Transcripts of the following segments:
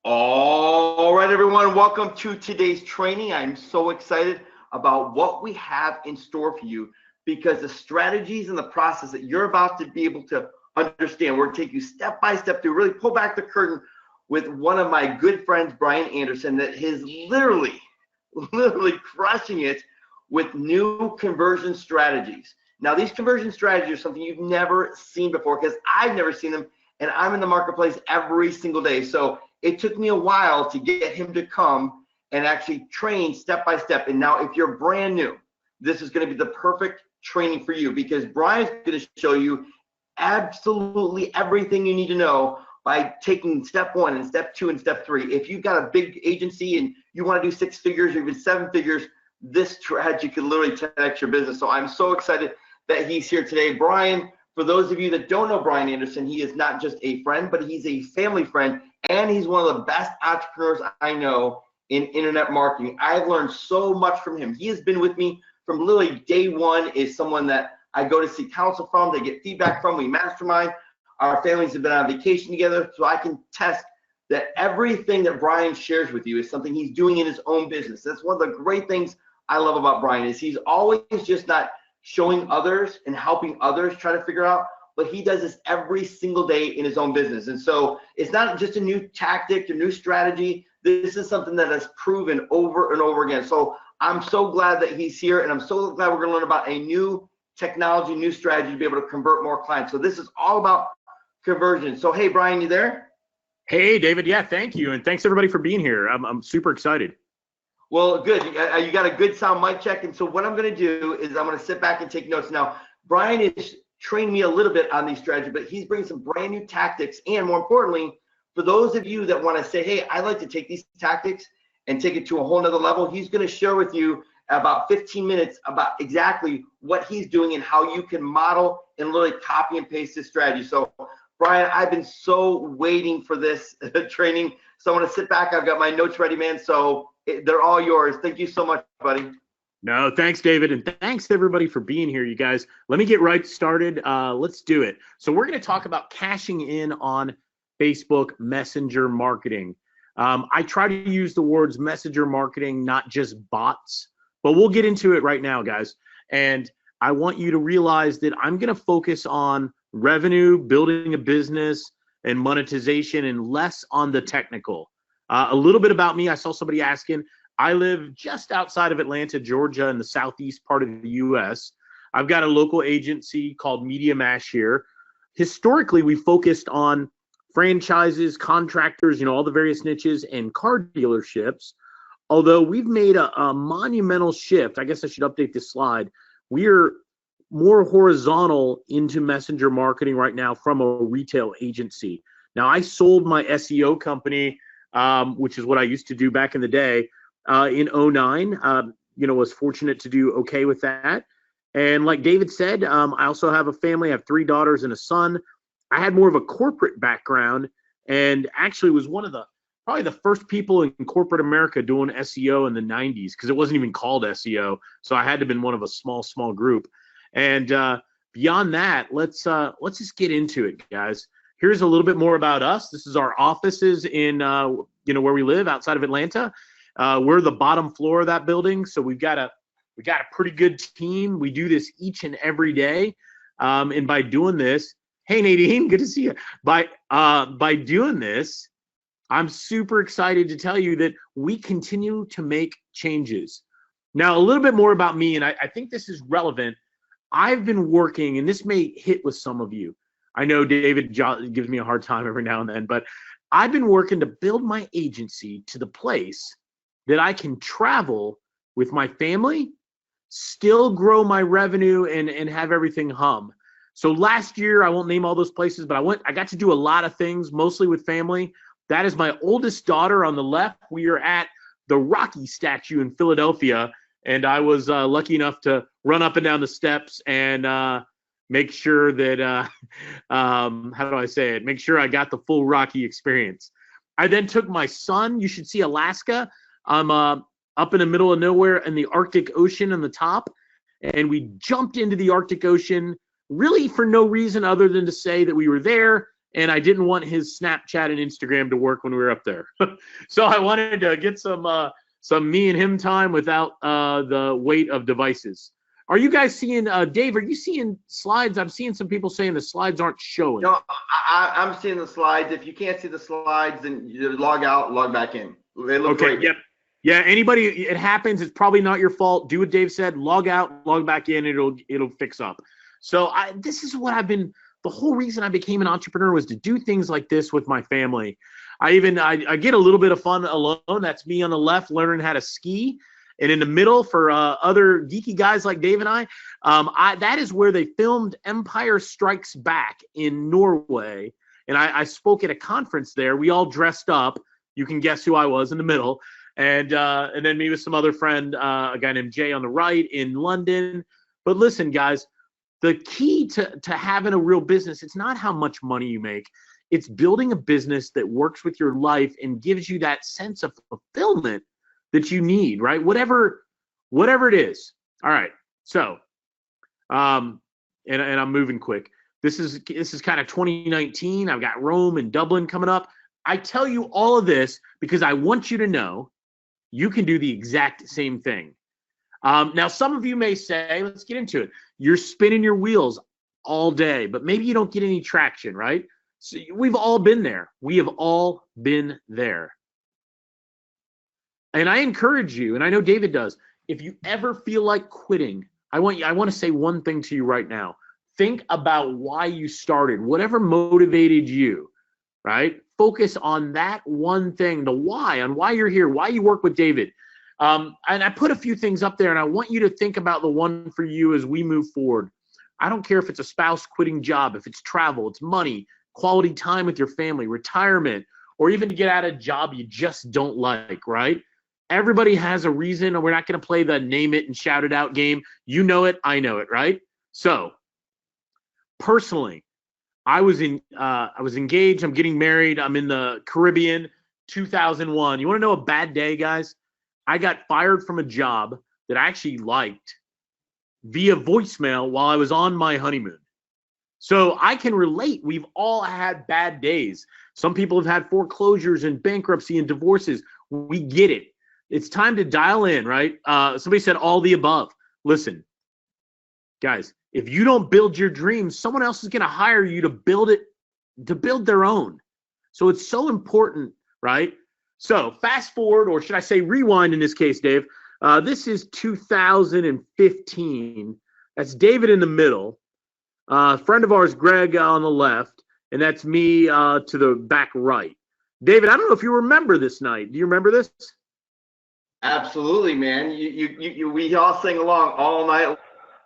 All right, everyone, welcome to today's training. I'm so excited about what we have in store for you because the strategies and the process that you're about to be able to understand, we're going to take you step by step to really pull back the curtain with one of my good friends, Brian Anderson, that is literally crushing it with new conversion strategies. Now, these conversion strategies are something you've never seen before because I've never seen them, and I'm in the marketplace every single day. So it took me a while to get him to come and actually train step by step. And now if you're brand new, this is going to be the perfect training for you because Brian's going to show you absolutely everything you need to know by taking step one and step two and step three. If you've got a big agency and you want to do 6 figures or even 7 figures, this strategy could literally 10x your business. So I'm so excited that he's here today. Brian, for those of you that don't know Brian Anderson, he is not just a friend, but he's a family friend, and he's one of the best entrepreneurs I know in internet marketing. I've learned so much from him. He has been with me from literally day one, is someone that I go to seek counsel from, to get feedback from, we mastermind. Our families have been on vacation together, so I can test that everything that Brian shares with you is something he's doing in his own business. That's one of the great things I love about Brian is he's always just not showing others and helping others try to figure out, but he does this every single day in his own business. And so it's not just a new tactic, a new strategy. This is something that has proven over and over again. So I'm so glad that he's here, and I'm so glad we're going to learn about a new technology, new strategy to be able to convert more clients. So this is all about conversion. So hey, Brian, you there? Hey, David. Yeah, thank you. And thanks everybody for being here. I'm super excited. Well, good. You got a good sound mic check. And so what I'm going to do is I'm going to sit back and take notes. Now, Brian is training me a little bit on these strategies, but he's bringing some brand new tactics. And more importantly, for those of you that want to say, hey, I'd like to take these tactics and take it to a whole nother level, he's going to share with you about 15 minutes about exactly what he's doing and how you can model and literally copy and paste this strategy. So, Brian, I've been so waiting for this training. So I'm going to sit back. I've got my notes ready, man. So they're all yours. Thank you so much, buddy. No, thanks, David. And thanks to everybody for being here, you guys. Let me get right started. Let's do it. So we're going to talk about cashing in on Facebook Messenger marketing. I try to use the words messenger marketing, not just bots, but we'll get into it right now, guys. And I want you to realize that I'm going to focus on revenue, building a business, and monetization, and less on the technical. A little bit about me. I saw somebody asking. I live just outside of Atlanta, Georgia, in the southeast part of the U.S. I've got a local agency called Media Mash here. Historically, we focused on franchises, contractors, all the various niches, and car dealerships. Although we've made a monumental shift. I guess I should update this slide. We're more horizontal into messenger marketing right now from a retail agency. Now, I sold my SEO company, which is what I used to do back in the day, in 2009. Was fortunate to do okay with that. And like David said, I also have a family. I have 3 daughters and a son. I had more of a corporate background and actually was one of probably the first people in corporate America doing SEO in the 90s, because it wasn't even called SEO. So I had to have been one of a small group. And beyond that, let's just get into it, guys. Here's a little bit more about us. This is our offices in where we live outside of Atlanta. We're the bottom floor of that building, so we got a pretty good team. We do this each and every day, and by doing this, hey Nadine, good to see you. By doing this, I'm super excited to tell you that we continue to make changes. Now, a little bit more about me, and I think this is relevant. I've been working, and this may hit with some of you. I know David gives me a hard time every now and then, but I've been working to build my agency to the place that I can travel with my family, still grow my revenue, and have everything hum. So last year, I won't name all those places, but I got to do a lot of things, mostly with family. That is my oldest daughter on the left. We are at the Rocky statue in Philadelphia, and I was lucky enough to run up and down the steps and make sure that, how do I say it? Make sure I got the full Rocky experience. I then took my son. You should see Alaska. I'm up in the middle of nowhere in the Arctic Ocean on the top, and we jumped into the Arctic Ocean really for no reason other than to say that we were there and I didn't want his Snapchat and Instagram to work when we were up there. So I wanted to get some me and him time without the weight of devices. Are you guys seeing, Dave, are you seeing slides? I'm seeing some people saying the slides aren't showing. No, I'm seeing the slides. If you can't see the slides, then you log out, log back in. They look Okay, great. yep. Yeah, anybody, it happens. It's probably not your fault. Do what Dave said. Log out, log back in. It'll fix up. So this is what I've been. The whole reason I became an entrepreneur was to do things like this with my family. I get a little bit of fun alone. That's me on the left learning how to ski, and in the middle for other geeky guys like Dave and I, that is where they filmed Empire Strikes Back in Norway, and I spoke at a conference there. We all dressed up. You can guess who I was in the middle. And then me with some other friend, a guy named Jay on the right in London. But listen, guys, the key to having a real business, it's not how much money you make. It's building a business that works with your life and gives you that sense of fulfillment that you need, right? Whatever it is. All right. So, and I'm moving quick. This is kind of 2019. I've got Rome and Dublin coming up. I tell you all of this because I want you to know you can do the exact same thing. Now, some of you may say, let's get into it. You're spinning your wheels all day, but maybe you don't get any traction, right? So we've all been there. We have all been there. And I encourage you, and I know David does, if you ever feel like quitting, I want to say one thing to you right now. Think about why you started, whatever motivated you, right? Focus on that one thing, the why, on why you're here, why you work with David. And I put a few things up there, and I want you to think about the one for you as we move forward. I don't care if it's a spouse quitting job, if it's travel, it's money, quality time with your family, retirement, or even to get out of a job you just don't like, right? Everybody has a reason, and we're not going to play the name it and shout it out game. You know it, I know it, right? So, personally, I was engaged. I'm getting married. I'm in the Caribbean, 2001. You want to know a bad day, guys? I got fired from a job that I actually liked via voicemail while I was on my honeymoon. So I can relate. We've all had bad days. Some people have had foreclosures and bankruptcy and divorces. We get it. It's time to dial in, right? Somebody said all the above. Listen, guys, if you don't build your dreams, someone else is going to hire you to build their own. So it's so important, right? So fast forward, or should I say rewind in this case, Dave. This is 2015. That's David in the middle. Friend of ours, Greg, on the left. And that's me to the back right. David, I don't know if you remember this night. Do you remember this? Absolutely, man. We all sing along all night.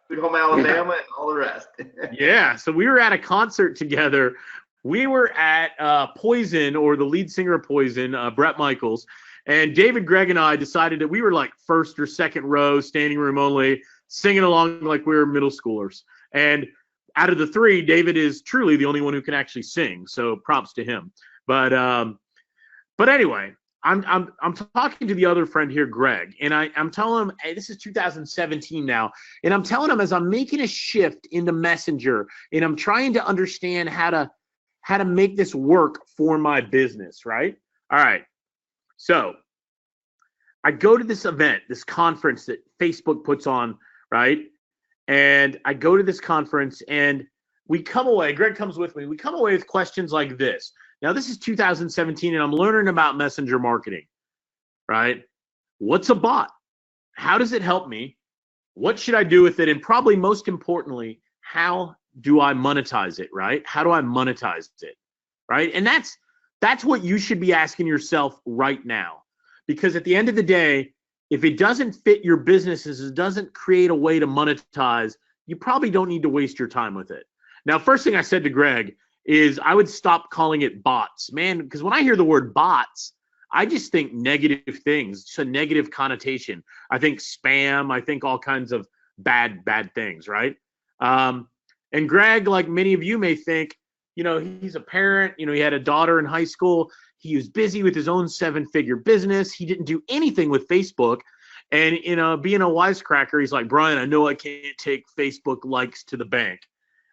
Sweet Home Alabama and all the rest. Yeah, so we were at a concert together. We were at Poison, or the lead singer of Poison, Bret Michaels, and David, Greg, and I decided that we were like first or second row, standing room only, singing along like we were middle schoolers. And out of the three, David is truly the only one who can actually sing, so props to him. But anyway, I'm talking to the other friend here, Greg, and I'm telling him, hey, this is 2017 now, and I'm telling him as I'm making a shift into Messenger, and I'm trying to understand how to make this work for my business, right? All right. So I go to this event, this conference that Facebook puts on, right? And I go to this conference, and we come away, Greg comes with me, we come away with questions like this. Now, this is 2017, and I'm learning about messenger marketing, right? What's a bot? How does it help me? What should I do with it? And probably most importantly, how do I monetize it, right? How do I monetize it, right? And that's what you should be asking yourself right now. Because at the end of the day, if it doesn't fit your businesses, it doesn't create a way to monetize, you probably don't need to waste your time with it. Now, first thing I said to Greg is I would stop calling it bots, man, because when I hear the word bots, I just think negative things. It's a negative connotation. I think spam. I think all kinds of bad things, right? And Greg, like many of you may think, he's a parent. He had a daughter in high school. He was busy with his own 7-figure business. He didn't do anything with Facebook. And, being a wisecracker, he's like, Brian, I know I can't take Facebook likes to the bank.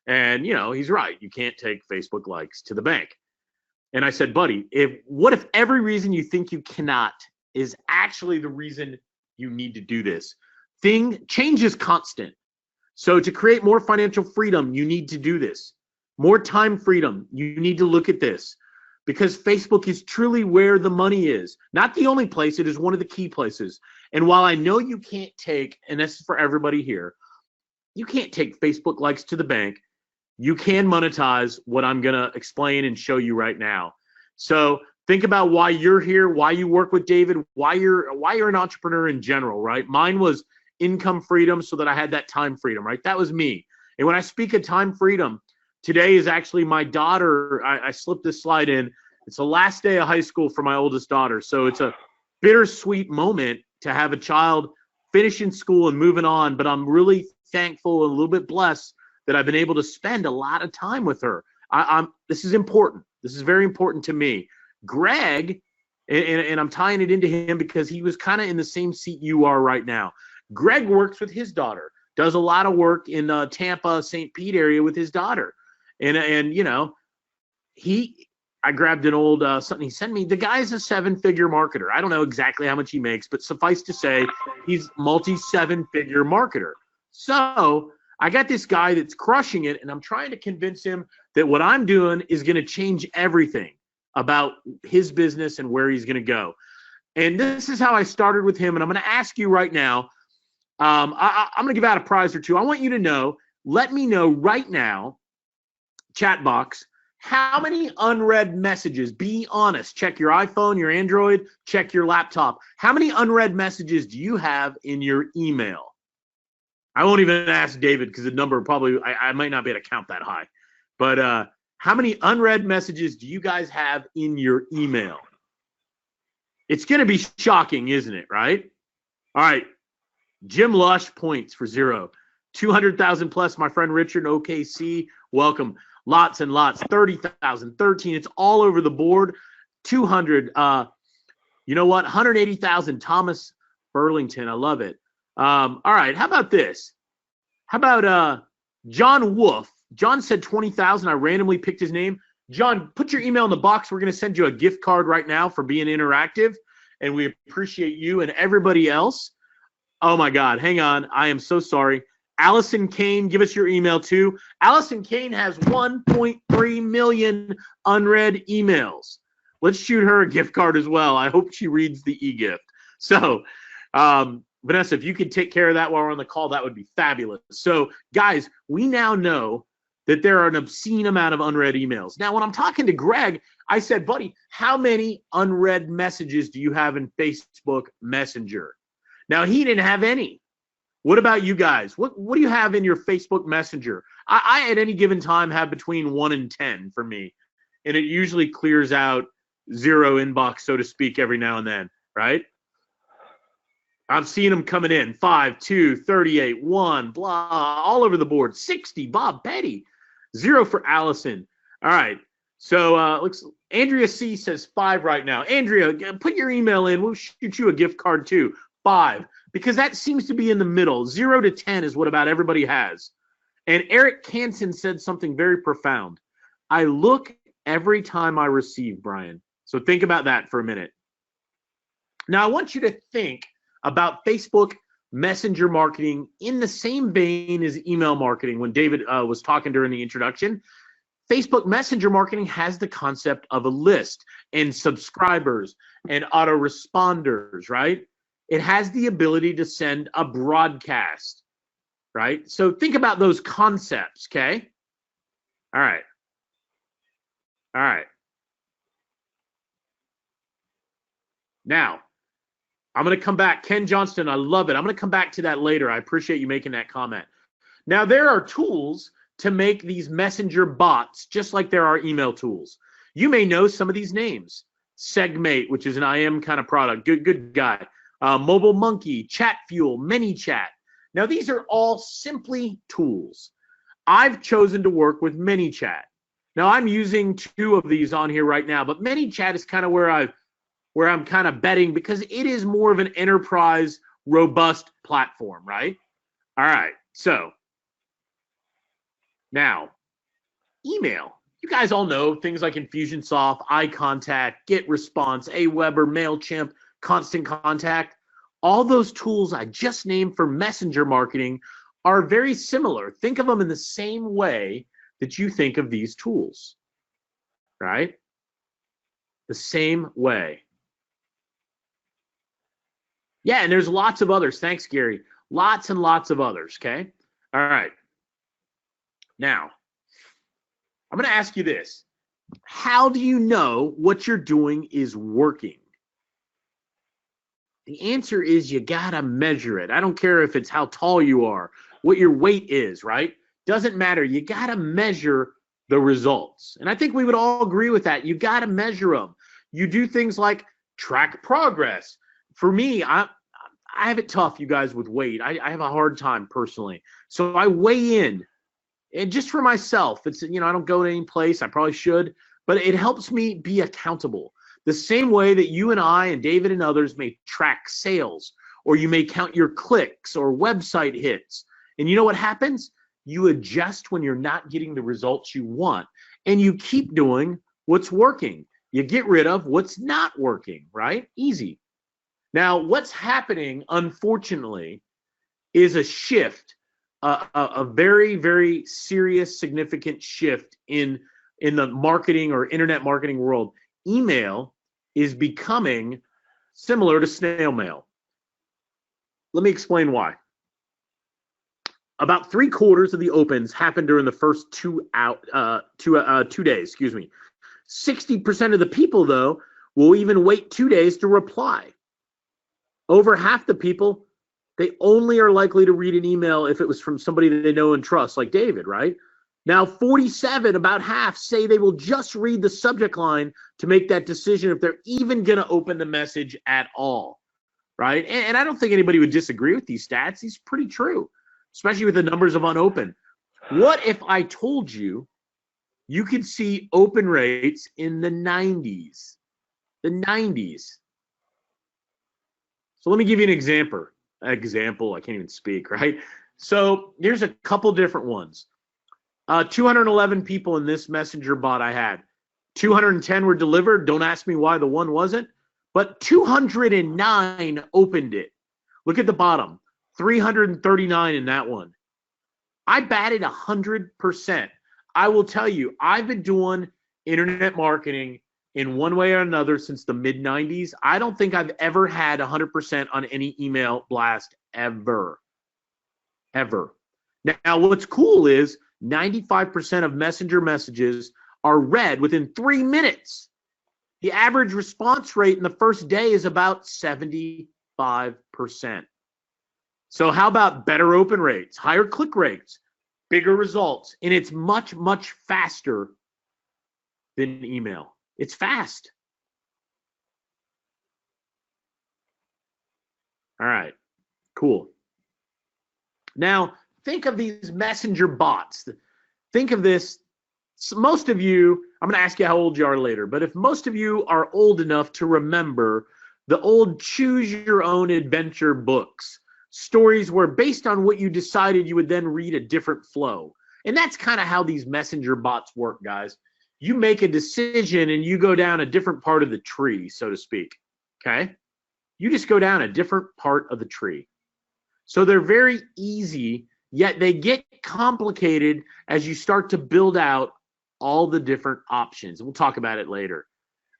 And, he's right. You can't take Facebook likes to the bank. And I said, buddy, what if every reason you think you cannot is actually the reason you need to do this? Change is constant. So to create more financial freedom, you need to do this. More time freedom, you need to look at this. Because Facebook is truly where the money is. Not the only place, it is one of the key places. And while I know you can't take, and this is for everybody here, you can't take Facebook likes to the bank, you can monetize what I'm going to explain and show you right now. So think about why you're here, why you work with David, why you're an entrepreneur in general, right? Mine was income freedom so that I had that time freedom, right? That was me. And when I speak of time freedom, today is actually my daughter. I slipped this slide in. It's the last day of high school for my oldest daughter. So it's a bittersweet moment to have a child finishing school and moving on. But I'm really thankful and a little bit blessed that I've been able to spend a lot of time with her. This is important. This is very important to me. Greg, and I'm tying it into him because he was kind of in the same seat you are right now. Greg works with his daughter, does a lot of work in Tampa, St. Pete area with his daughter. And I grabbed an old something he sent me. The guy's a 7-figure marketer. I don't know exactly how much he makes, but suffice to say, he's multi-7-figure marketer. So I got this guy that's crushing it, and I'm trying to convince him that what I'm doing is going to change everything about his business and where he's going to go. And this is how I started with him, and I'm going to ask you right now. I'm going to give out a prize or two. I want you to let me know right now, chat box, how many unread messages, be honest, check your iPhone, your Android, check your laptop. How many unread messages do you have in your email? I won't even ask David because the number probably, I might not be able to count that high. But how many unread messages do you guys have in your email? It's going to be shocking, isn't it, right? All right. Jim Lush points for 0. 200,000 plus, my friend Richard, OKC, welcome. Lots and lots, 30,000, 13. It's all over the board. 200. You know what? 180,000. Thomas Burlington. I love it. All right. How about this? How about John Wolf? John said 20,000. I randomly picked his name. John, put your email in the box. We're going to send you a gift card right now for being interactive, and we appreciate you and everybody else. Oh my God. Hang on. I am so sorry. Allison Kane, give us your email too. Allison Kane has 1.3 million unread emails. Let's shoot her a gift card as well. I hope she reads the e-gift. So, Vanessa, if you could take care of that while we're on the call, that would be fabulous. So, guys, we now know that there are an obscene amount of unread emails. Now, when I'm talking to Greg, I said, buddy, how many unread messages do you have in Facebook Messenger? Now, he didn't have any. What about you guys? What do you have in your Facebook Messenger? I at any given time have between 1 and 10 for me, and it usually clears out 0 inbox, so to speak, every now and then, right? I'm seeing them coming in. 5, 2, 38, 1, blah, all over the board. 60, Bob Petty. 0 for Allison. All right. So looks Andrea C says 5 right now. Andrea, put your email in. We'll shoot you a gift card too. 5, because that seems to be in the middle. 0 to 10 is what about everybody has. And Eric Canson said something very profound. I look every time I receive, Brian. So think about that for a minute. Now, I want you to think about Facebook Messenger marketing in the same vein as email marketing. When David was talking during the introduction, Facebook Messenger marketing has the concept of a list and subscribers and autoresponders, right? It has the ability to send a broadcast, right? So think about those concepts, okay? All right. All right. Now, I'm going to come back. Ken Johnston, I love it. I'm going to come back to that later. I appreciate you making that comment. Now, there are tools to make these messenger bots, just like there are email tools. You may know some of these names. Segmate, which is an IM kind of product. Good guy. Mobile Monkey, ChatFuel, ManyChat. Now, these are all simply tools. I've chosen to work with ManyChat. Now, I'm using 2 of these on here right now, but ManyChat is kind of where I'm kind of betting because it is more of an enterprise, robust platform, right? All right. So Now, email. You guys all know things like Infusionsoft, iContact, GetResponse, Aweber, MailChimp, Constant Contact. All those tools I just named for messenger marketing are very similar. Think of them in the same way that you think of these tools, right? The same way. Yeah, and there's lots of others. Thanks, Gary. Lots and lots of others, okay? All right. Now, I'm going to ask you this. How do you know what you're doing is working? The answer is you got to measure it. I don't care if it's how tall you are, what your weight is, right? Doesn't matter. You got to measure the results. And I think we would all agree with that. You got to measure them. You do things like track progress. For me, I have it tough, you guys, with weight. I have a hard time personally. So I weigh in. And just for myself, it's, I don't go to any place. I probably should. But it helps me be accountable. The same way that you and I and David and others may track sales, or you may count your clicks or website hits. And you know what happens? You adjust when you're not getting the results you want. And you keep doing what's working. You get rid of what's not working, right? Easy. Now, what's happening, unfortunately, is a shift, a very, very serious, significant shift in the marketing or internet marketing world. Email is becoming similar to snail mail. Let me explain why. About 3/4 of the opens happen during the first 2 days. 60% of the people, though, will even wait 2 days to reply. Over half the people, they only are likely to read an email if it was from somebody that they know and trust, like David, right? Now, 47, about half, say they will just read the subject line to make that decision if they're even going to open the message at all, right? And I don't think anybody would disagree with these stats. These are pretty true, especially with the numbers of unopened. What if I told you you could see open rates in the 90s? The 90s. So let me give you an example. I can't even speak, right? So here's a couple different ones. 211 people in this messenger bot I had. 210 were delivered. Don't ask me why the one wasn't. But 209 opened it. Look at the bottom. 339 in that one. I batted 100%. I will tell you, I've been doing internet marketing in one way or another since the mid-90s. I don't think I've ever had 100% on any email blast ever. Ever. Now, what's cool is 95% of messenger messages are read within 3 minutes. The average response rate in the first day is about 75%. So how about better open rates, higher click rates, bigger results? And it's much, much faster than email. It's fast. All right, cool. Now, think of these messenger bots. Think of this. So most of you, I'm going to ask you how old you are later, but if most of you are old enough to remember the old choose your own adventure books, stories where based on what you decided, you would then read a different flow. And that's kind of how these messenger bots work, guys. You make a decision and you go down a different part of the tree, so to speak, okay? You just go down a different part of the tree. So they're very easy, yet they get complicated as you start to build out all the different options. We'll talk about it later.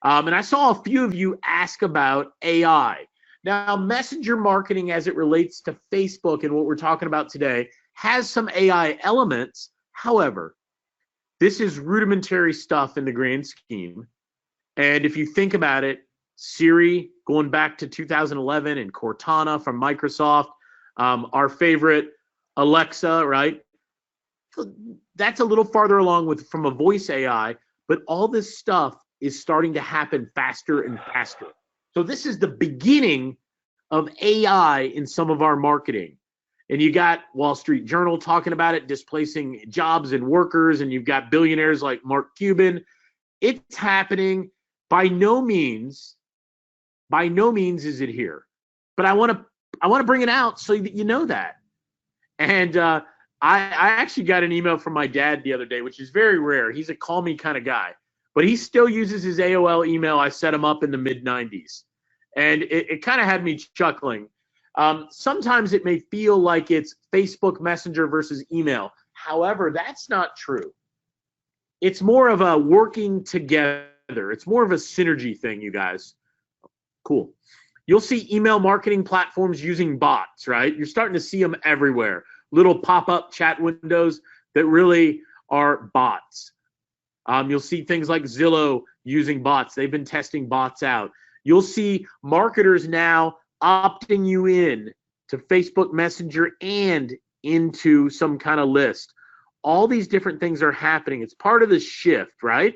And I saw a few of you ask about AI. Now, messenger marketing as it relates to Facebook and what we're talking about today has some AI elements. However, this is rudimentary stuff in the grand scheme. And if you think about it, Siri, going back to 2011, and Cortana from Microsoft, our favorite Alexa, right? That's a little farther along from a voice AI, but all this stuff is starting to happen faster and faster. So this is the beginning of AI in some of our marketing. And you got Wall Street Journal talking about it, displacing jobs and workers, and you've got billionaires like Mark Cuban. It's happening. By no means is it here. But I want to bring it out so that you know that. And I actually got an email from my dad the other day, which is very rare. He's a call me kind of guy, but he still uses his AOL email. I set him up in the mid-90s. And it kind of had me chuckling. Sometimes it may feel like it's Facebook Messenger versus email. However, that's not true. It's more of a working together. It's more of a synergy thing, you guys. Cool. You'll see email marketing platforms using bots, right? You're starting to see them everywhere. Little pop-up chat windows that really are bots. You'll see things like Zillow using bots. They've been testing bots out. You'll see marketers now opting you in to Facebook Messenger and into some kind of list. All these different things are happening. It's part of the shift, right?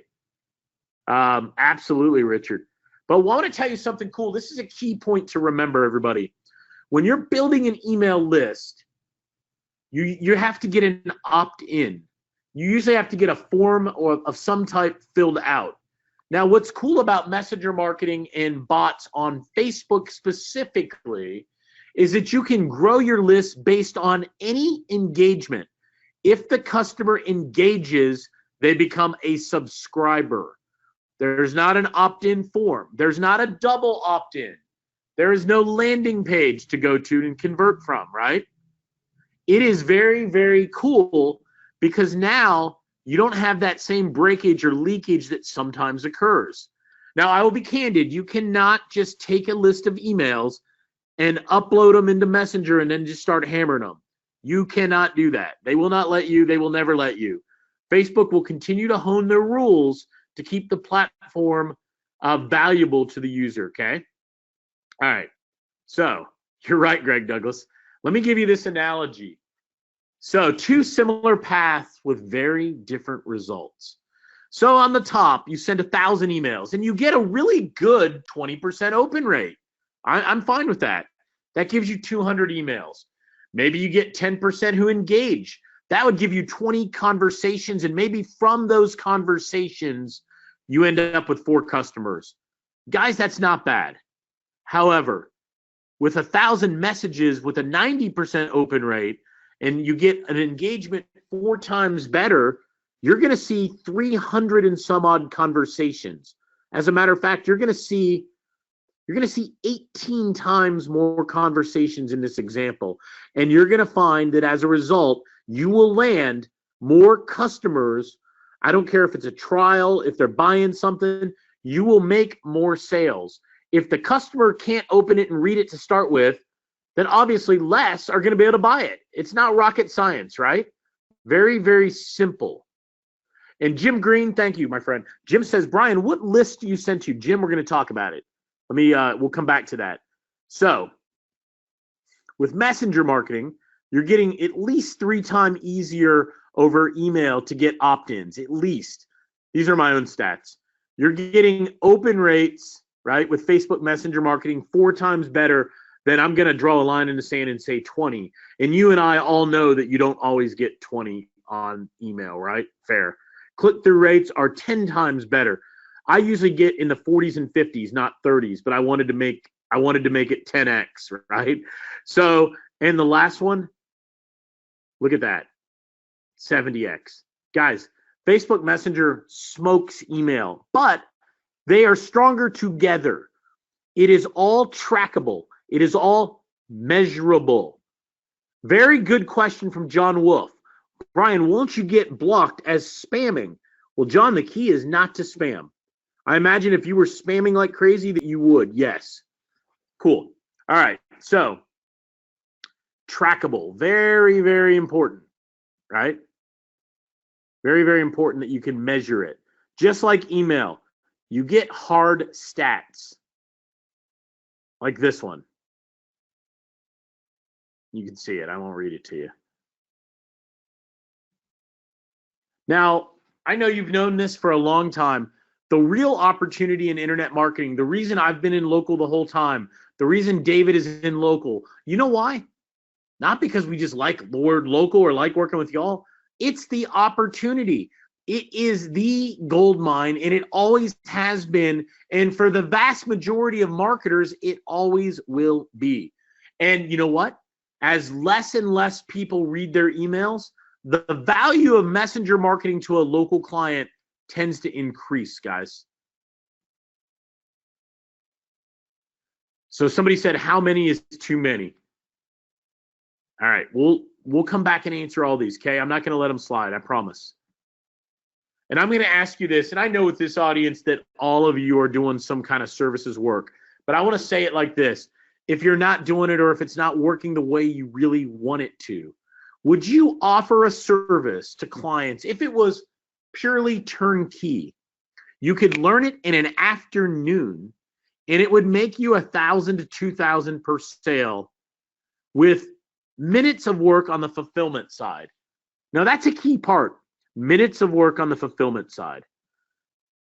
Absolutely, Richard. But I want to tell you something cool. This is a key point to remember, everybody. When you're building an email list, you have to get an opt-in. You usually have to get a form or of some type filled out. Now, what's cool about messenger marketing and bots on Facebook specifically is that you can grow your list based on any engagement. If the customer engages, they become a subscriber. There's not an opt-in form. There's not a double opt-in. There is no landing page to go to and convert from, right? It is very, very cool because now you don't have that same breakage or leakage that sometimes occurs. Now, I will be candid. You cannot just take a list of emails and upload them into Messenger and then just start hammering them. You cannot do that. They will not let you. They will never let you. Facebook will continue to hone their rules to keep the platform valuable to the user, okay? All right. So you're right, Greg Douglas. Let me give you this analogy. So two similar paths with very different results. So on the top, you send 1,000 emails and you get a really good 20% open rate. I'm fine with that. That gives you 200 emails. Maybe you get 10% who engage. That would give you 20 conversations, and maybe from those conversations, you end up with 4 customers. Guys, that's not bad. However, with 1,000 messages with a 90% open rate, and you get an engagement 4 times better, you're going to see 300 and some odd conversations. As a matter of fact, you're going to see 18 times more conversations in this example. And you're going to find that as a result, you will land more customers. I don't care if it's a trial, if they're buying something, you will make more sales. If the customer can't open it and read it to start with, then obviously less are going to be able to buy it. It's not rocket science, right? Very, very simple. And Jim Green, thank you, my friend. Jim says, Brian, what list do you send to? Jim, we're going to talk about it. We'll come back to that. So with messenger marketing, you're getting at least 3 times easier over email to get opt-ins, at least. These are my own stats. You're getting open rates, right, with Facebook Messenger marketing 4 times better than I'm going to draw a line in the sand and say 20. And you and I all know that you don't always get 20 on email, right? Fair. Click-through rates are 10 times better. I usually get in the 40s and 50s, not 30s, but I wanted to make it 10x, right? So, and the last one, look at that, 70x. Guys, Facebook Messenger smokes email, but they are stronger together. It is all trackable. It is all measurable. Very good question from John Wolf. Brian, won't you get blocked as spamming? Well, John, the key is not to spam. I imagine if you were spamming like crazy that you would. Yes. Cool. All right. So trackable, very, very important, right? Very, very important that you can measure it. Just like email, you get hard stats like this one. You can see it. I won't read it to you. Now, I know you've known this for a long time. The real opportunity in internet marketing, the reason I've been in local the whole time, the reason David is in local, you know why? Not because we just like the word local or like working with y'all. It's the opportunity. It is the gold mine, and it always has been. And for the vast majority of marketers, it always will be. And you know what? As less and less people read their emails, the value of messenger marketing to a local client tends to increase, guys. So somebody said, how many is too many? All right, we'll come back and answer all these, okay? I'm not going to let them slide, I promise. And I'm going to ask you this, and I know with this audience that all of you are doing some kind of services work, but I want to say it like this. If you're not doing it or if it's not working the way you really want it to, would you offer a service to clients if it was purely turnkey? You could learn it in an afternoon, and it would make you $1,000 to $2,000 per sale with minutes of work on the fulfillment side. Now, that's a key part. Minutes of work on the fulfillment side.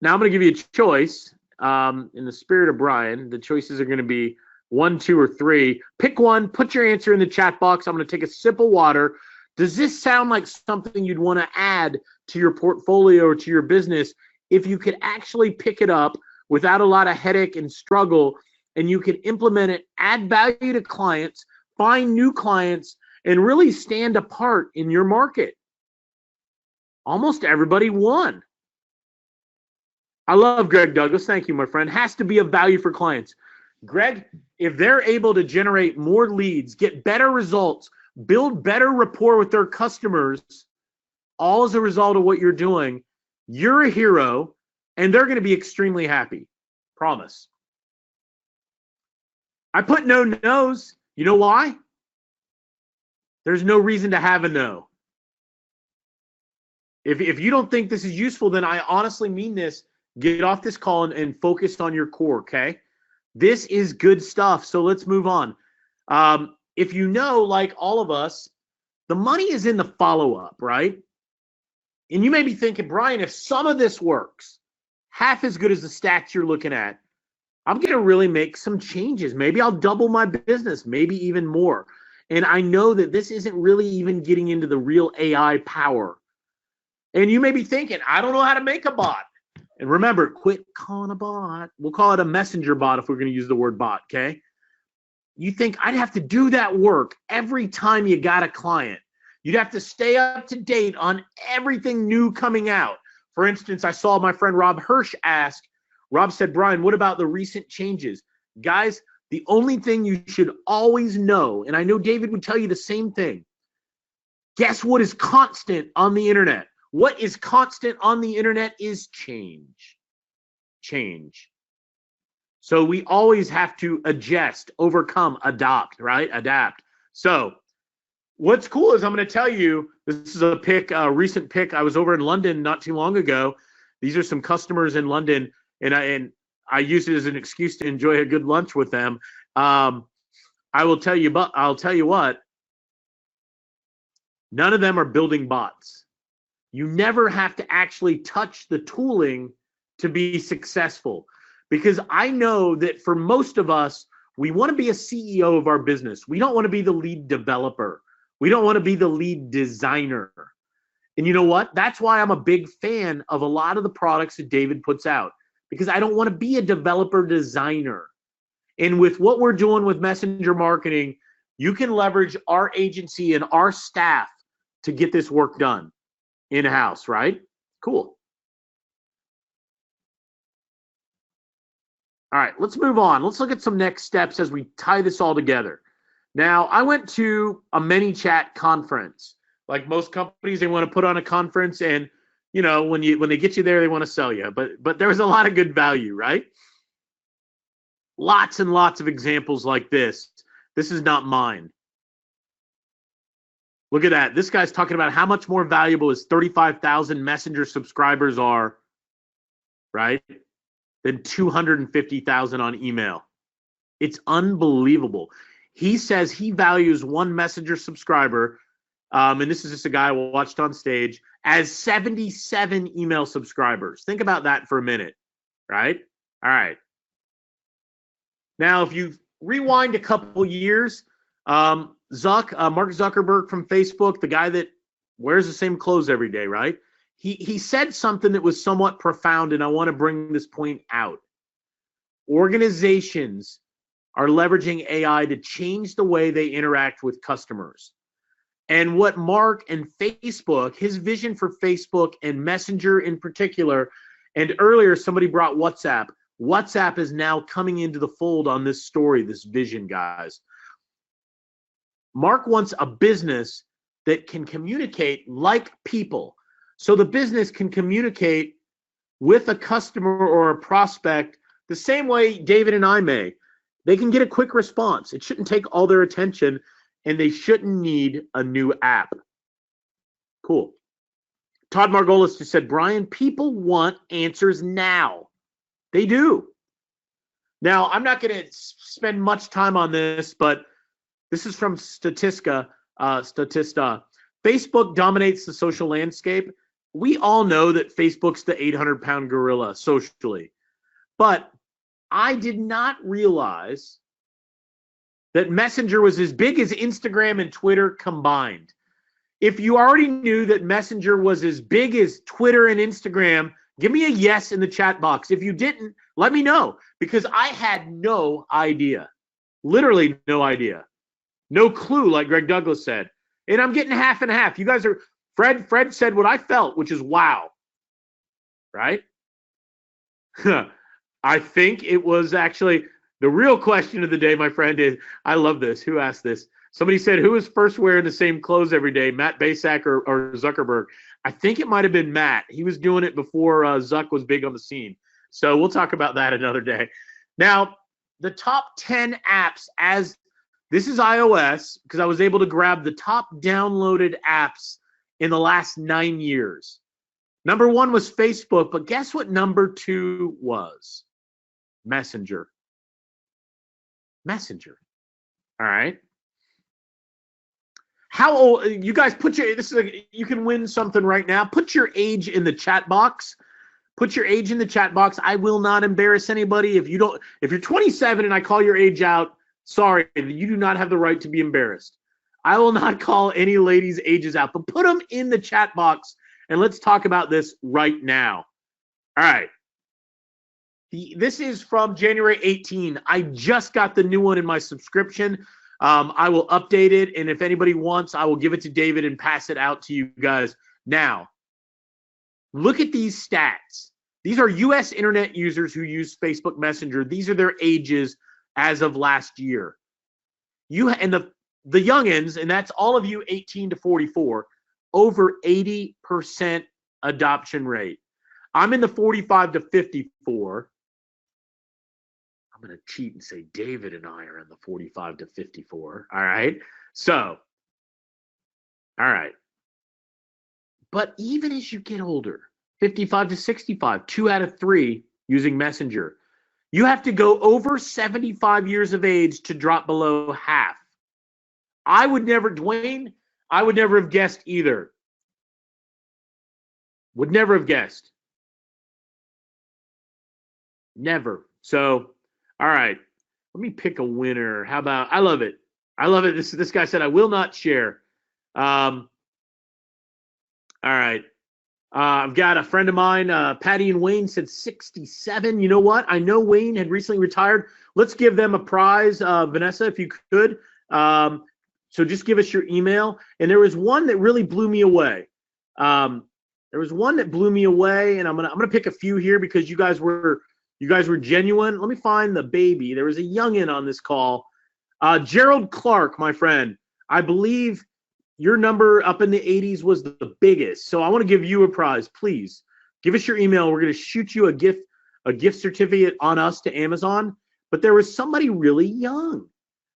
Now, I'm going to give you a choice. In the spirit of Brian, the choices are going to be 1, 2, or 3. Pick one. Put your answer in the chat box. I'm going to take a sip of water. Does this sound like something you'd want to add to your portfolio or to your business if you could actually pick it up without a lot of headache and struggle, and you can implement it, add value to clients, find new clients, and really stand apart in your market? Almost everybody won. I love Greg Douglas. Thank you, my friend. Has to be of value for clients. Greg, if they're able to generate more leads, get better results, build better rapport with their customers, all as a result of what you're doing, you're a hero, and they're going to be extremely happy. Promise. I put no no's. You know why? There's no reason to have a no. If you don't think this is useful, then I honestly mean this. Get off this call and focus on your core, okay? This is good stuff, so let's move on. If you know, like all of us, the money is in the follow-up, right? And you may be thinking, Brian, if some of this works, half as good as the stats you're looking at, I'm going to really make some changes. Maybe I'll double my business, maybe even more. And I know that this isn't really even getting into the real AI power. And you may be thinking, I don't know how to make a bot. And remember, quit calling a bot. We'll call it a messenger bot if we're going to use the word bot, okay? You think I'd have to do that work every time you got a client. You'd have to stay up to date on everything new coming out. For instance, I saw my friend Rob Hirsch ask, Rob said, Brian, what about the recent changes? Guys, the only thing you should always know, and I know David would tell you the same thing, guess what is constant on the internet? What is constant on the internet is change. Change. So we always have to adjust, overcome, adopt, right? Adapt. So what's cool is I'm going to tell you, this is a pick, a recent pick. I was over in London not too long ago. These are some customers in London, and I used it as an excuse to enjoy a good lunch with them. I'll tell you what, none of them are building bots. You never have to actually touch the tooling to be successful. Because I know that for most of us, we want to be a CEO of our business. We don't want to be the lead developer. We don't want to be the lead designer. And you know what? That's why I'm a big fan of a lot of the products that David puts out, because I don't want to be a developer designer. And with what we're doing with messenger marketing, you can leverage our agency and our staff to get this work done in-house, right? Cool. All right, let's move on. Let's look at some next steps as we tie this all together. Now, I went to a ManyChat conference. Like most companies, they want to put on a conference, and you know, when they get you there, they want to sell you. But there was a lot of good value, right? Lots and lots of examples like this. This is not mine. Look at that. This guy's talking about how much more valuable his 35,000 messenger subscribers are, right? Than 250,000 on email. It's unbelievable. He says he values one messenger subscriber, and this is just a guy I watched on stage, as 77 email subscribers. Think about that for a minute, right? All right. Now, if you rewind a couple years, Mark Zuckerberg from Facebook, the guy that wears the same clothes every day, right? He said something that was somewhat profound, and I want to bring this point out. Organizations are leveraging AI to change the way they interact with customers. And what Mark and Facebook, his vision for Facebook and Messenger in particular, and earlier somebody brought WhatsApp. WhatsApp is now coming into the fold on this story, this vision, guys. Mark wants a business that can communicate like people. So the business can communicate with a customer or a prospect the same way David and I may. They can get a quick response. It shouldn't take all their attention, and they shouldn't need a new app. Cool. Todd Margolis just said, Brian, people want answers now. They do. Now, I'm not going to spend much time on this, but this is from Statista. Facebook dominates the social landscape. We all know that Facebook's the 800-pound gorilla socially. But I did not realize that Messenger was as big as Instagram and Twitter combined. If you already knew that Messenger was as big as Twitter and Instagram, give me a yes in the chat box. If you didn't, let me know, because I had no idea. Literally no idea. No clue, like Greg Douglas said. And I'm getting half and half. You guys are, Fred said what I felt, which is wow. Right? I think it was actually the real question of the day, my friend, is, I love this. Who asked this? Somebody said, who is first wearing the same clothes every day, Matt Basak or Zuckerberg? I think it might have been Matt. He was doing it before Zuck was big on the scene. So we'll talk about that another day. Now, the top 10 apps, as this is iOS, because I was able to grab the top downloaded apps in the last 9 years. Number 1 was Facebook, but guess what number 2 was? Messenger. Messenger. All right. How old? You guys put your. This is you can win something right now. Put your age in the chat box. Put your age in the chat box. I will not embarrass anybody. If you don't, if you're 27 and I call your age out, sorry, you do not have the right to be embarrassed. I will not call any ladies' ages out, but put them in the chat box and let's talk about this right now. All right. This is from January 18. I just got the new one in my subscription. I will update it, and if anybody wants, I will give it to David and pass it out to you guys. Now, look at these stats. These are U.S. internet users who use Facebook Messenger. These are their ages as of last year. You and the youngins, and that's all of you 18 to 44, over 80% adoption rate. I'm in the 45 to 54. I'm going to cheat and say David and I are in the 45 to 54. All right. So, all right. But even as you get older, 55 to 65, 2 out of 3 using Messenger, you have to go over 75 years of age to drop below half. I would never, Dwayne, I would never have guessed either. Would never have guessed. Never. So, all right, let me pick a winner. How about, I love it. I love it. This guy said, I will not share. All right. I've got a friend of mine, Patty and Wayne, said 67. You know what? I know Wayne had recently retired. Let's give them a prize, Vanessa, if you could. So just give us your email. And there was one that really blew me away. And I'm gonna pick a few here because you guys were genuine. Let me find the baby. There was a youngin on this call. Gerald Clark, my friend. I believe your number up in the 80s was the biggest. So I want to give you a prize. Please give us your email. We're going to shoot you a gift certificate on us to Amazon. But there was somebody really young.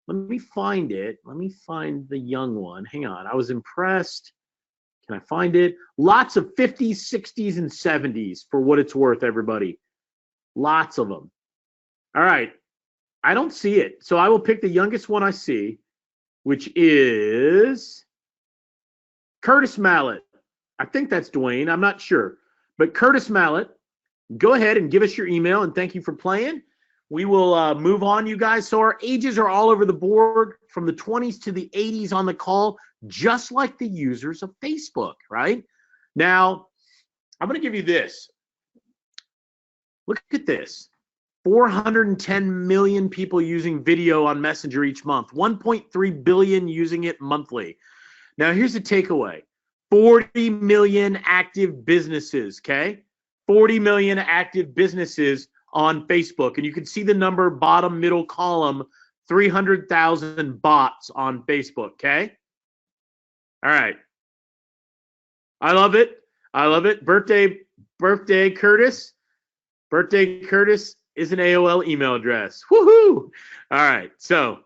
Let me find it. Let me find the young one. Hang on. I was impressed. Can I find it? Lots of 50s, 60s, and 70s for what it's worth, everybody. Lots of them. All right. I don't see it. So I will pick the youngest one I see, which is Curtis Mallet. I think that's Dwayne. I'm not sure. But Curtis Mallet, go ahead and give us your email, and thank you for playing. We will move on, you guys. So our ages are all over the board, from the 20s to the 80s on the call, just like the users of Facebook, right? Now, I'm going to give you this. Look at this. 410 million people using video on Messenger each month. 1.3 billion using it monthly. Now, here's the takeaway. 40 million active businesses, okay? 40 million active businesses on Facebook. And you can see the number, bottom middle column, 300,000 bots on Facebook, okay? All right. I love it. I love it. Birthday Curtis. Birthday Curtis is an AOL email address. Woohoo! All right. So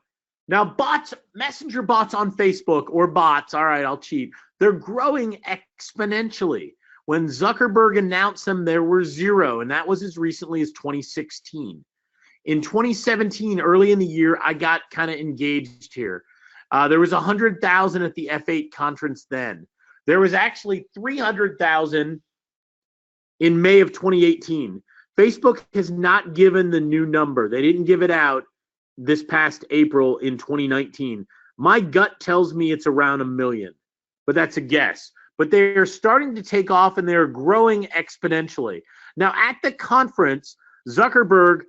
now bots, messenger bots on Facebook or bots. All right, I'll cheat. They're growing exponentially. When Zuckerberg announced them, there were 0, and that was as recently as 2016. In 2017, early in the year, I got kind of engaged here. There was 100,000 at the F8 conference then. There was actually 300,000 in May of 2018. Facebook has not given the new number. They didn't give it out this past April in 2019. My gut tells me it's around 1 million, but that's a guess. But they are starting to take off and they're growing exponentially. Now, at the conference, Zuckerberg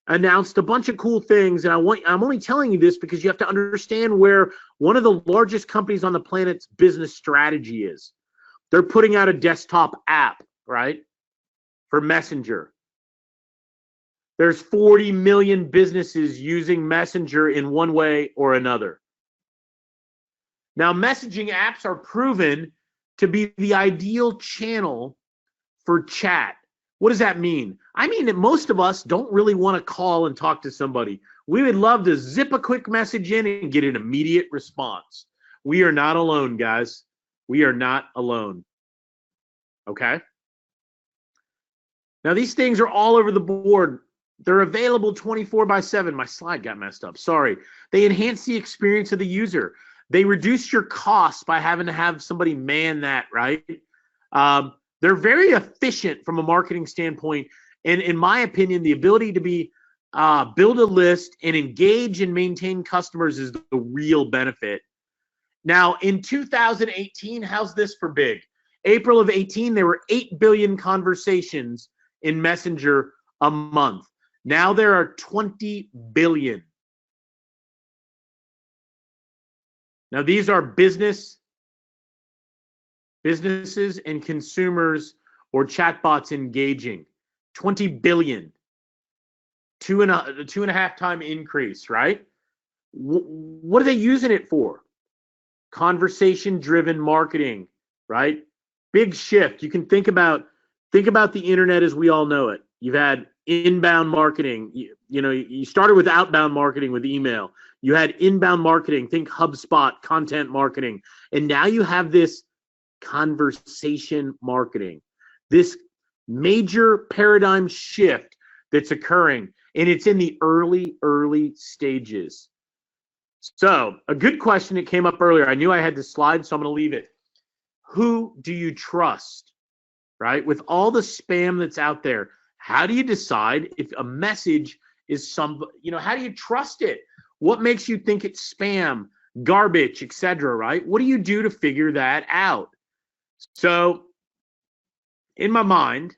announced a bunch of cool things, and I'm only telling you this because you have to understand where one of the largest companies on the planet's business strategy is. They're putting out a desktop app, right, for Messenger. There's 40 million businesses using Messenger in one way or another. Now, messaging apps are proven to be the ideal channel for chat. What does that mean? I mean that most of us don't really want to call and talk to somebody. We would love to zip a quick message in and get an immediate response. We are not alone, guys. We are not alone. Okay? Now, these things are all over the board. They're available 24/7. My slide got messed up. Sorry. They enhance the experience of the user. They reduce your costs by having to have somebody man that, right? They're very efficient from a marketing standpoint. And in my opinion, the ability to be build a list and engage and maintain customers is the real benefit. Now, in 2018, how's this for big? April of 18, there were 8 billion conversations in Messenger a month. Now there are 20 billion. Now, these are businesses and consumers or chatbots engaging. 20 billion. Two and a half time increase, right? What are they using it for? Conversation-driven marketing, right? Big shift. You can think about the internet as we all know it. You've had inbound marketing. You started with outbound marketing with email. You had inbound marketing, think HubSpot, content marketing. And now you have this conversation marketing, this major paradigm shift that's occurring. And it's in the early stages. So a good question that came up earlier. I knew I had this slide, so I'm going to leave it. Who do you trust, right? With all the spam that's out there, how do you decide if a message is how do you trust it? What makes you think it's spam, garbage, etc., right? What do you do to figure that out? So in my mind,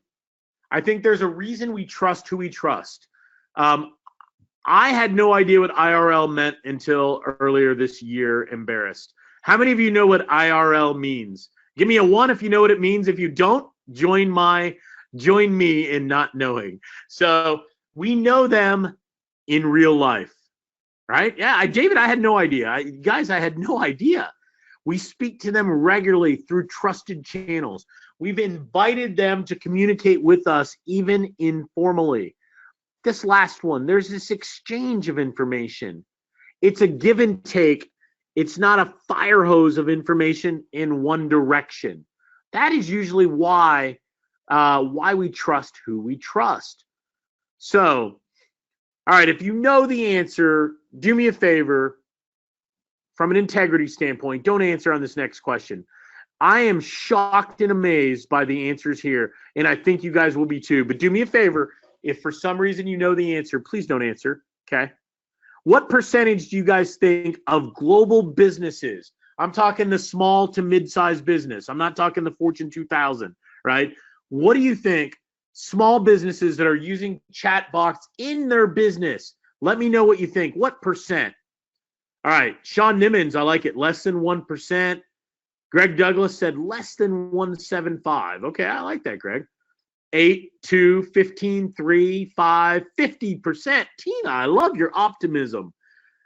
I think there's a reason we trust who we trust. I had no idea what IRL meant until earlier this year, embarrassed. How many of you know what IRL means? Give me a 1 if you know what it means. If you don't, join me in not knowing. So we know them in real life, right? Yeah, David, I had no idea. Guys, I had no idea. We speak to them regularly through trusted channels. We've invited them to communicate with us, even informally. This last one, there's this exchange of information. It's a give and take. It's not a fire hose of information in one direction. That is usually why we trust who we trust. So, all right, if you know the answer, do me a favor. From an integrity standpoint, don't answer on this next question. I am shocked and amazed by the answers here, and I think you guys will be too. But do me a favor. If for some reason you know the answer, please don't answer, okay? What percentage do you guys think of global businesses? I'm talking the small to mid-sized business. I'm not talking the Fortune 2000, right? What do you think small businesses that are using chatbots in their business? Let me know what you think. What percent? All right, Sean Nimmons, I like it. Less than 1%. Greg Douglas said less than 175. Okay, I like that, Greg. 8, 2, 15, 3, 5, 50%. Tina, I love your optimism.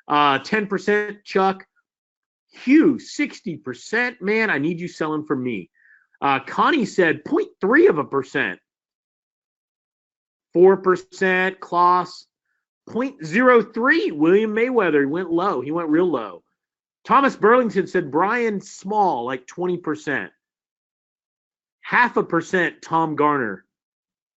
10%, Chuck. Hugh, 60%. Man, I need you selling for me. Connie said 0.3%. 4%. Klaus, 0.03. William Mayweather, he went low. He went real low. Thomas Burlington said Brian Small, like 20%. 0.5%, Tom Garner.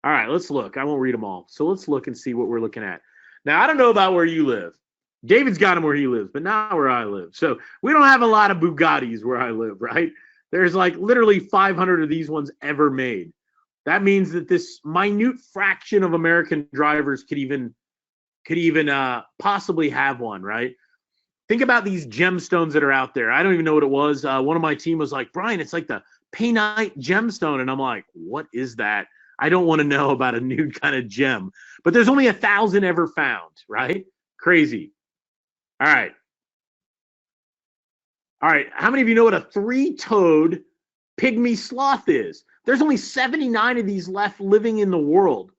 All right, let's look. I won't read them all. So let's look and see what we're looking at. Now, I don't know about where you live. David's got him where he lives, but not where I live. So we don't have a lot of Bugattis where I live, right? There's like literally 500 of these ones ever made. That means that this minute fraction of American drivers could even possibly have one, right? Think about these gemstones that are out there. I don't even know what it was. One of my team was like, Brian, it's like the Painite gemstone. And I'm like, what is that? I don't want to know about a new kind of gem. But there's only 1,000 ever found, right? Crazy. All right. All right. How many of you know what a 3-toed pygmy sloth is? There's only 79 of these left living in the world.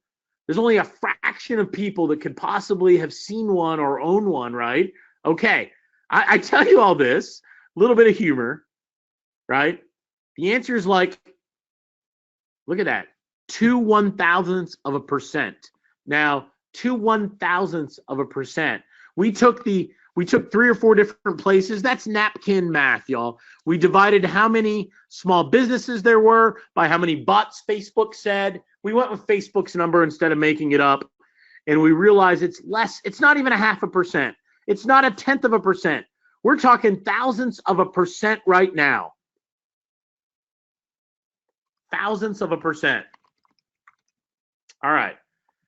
There's only a fraction of people that could possibly have seen one or own one, right? Okay. I tell you all this, a little bit of humor, right? The answer is like, look at that, 2/1000%. Now, 2/1000%. We took 3 or 4 different places. That's napkin math, y'all. We divided how many small businesses there were by how many bots Facebook said. We went with Facebook's number instead of making it up. And we realized it's less. It's not even 0.5%. It's not 0.1%. We're talking thousandths of a percent right now. Thousandths of a percent. All right.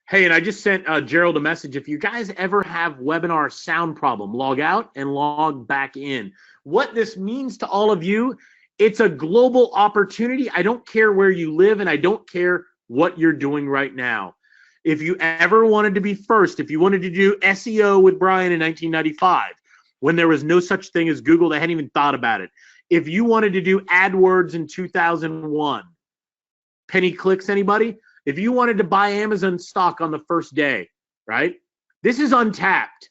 Hey, and I just sent Gerald a message. If you guys ever have webinar sound problem, log out and log back in. What this means to all of you, it's a global opportunity. I don't care where you live, and I don't care what you're doing right now. If you ever wanted to be first, if you wanted to do SEO with Brian in 1995, when there was no such thing as Google, they hadn't even thought about it. If you wanted to do AdWords in 2001, penny clicks, anybody? If you wanted to buy Amazon stock on the first day, right? This is untapped,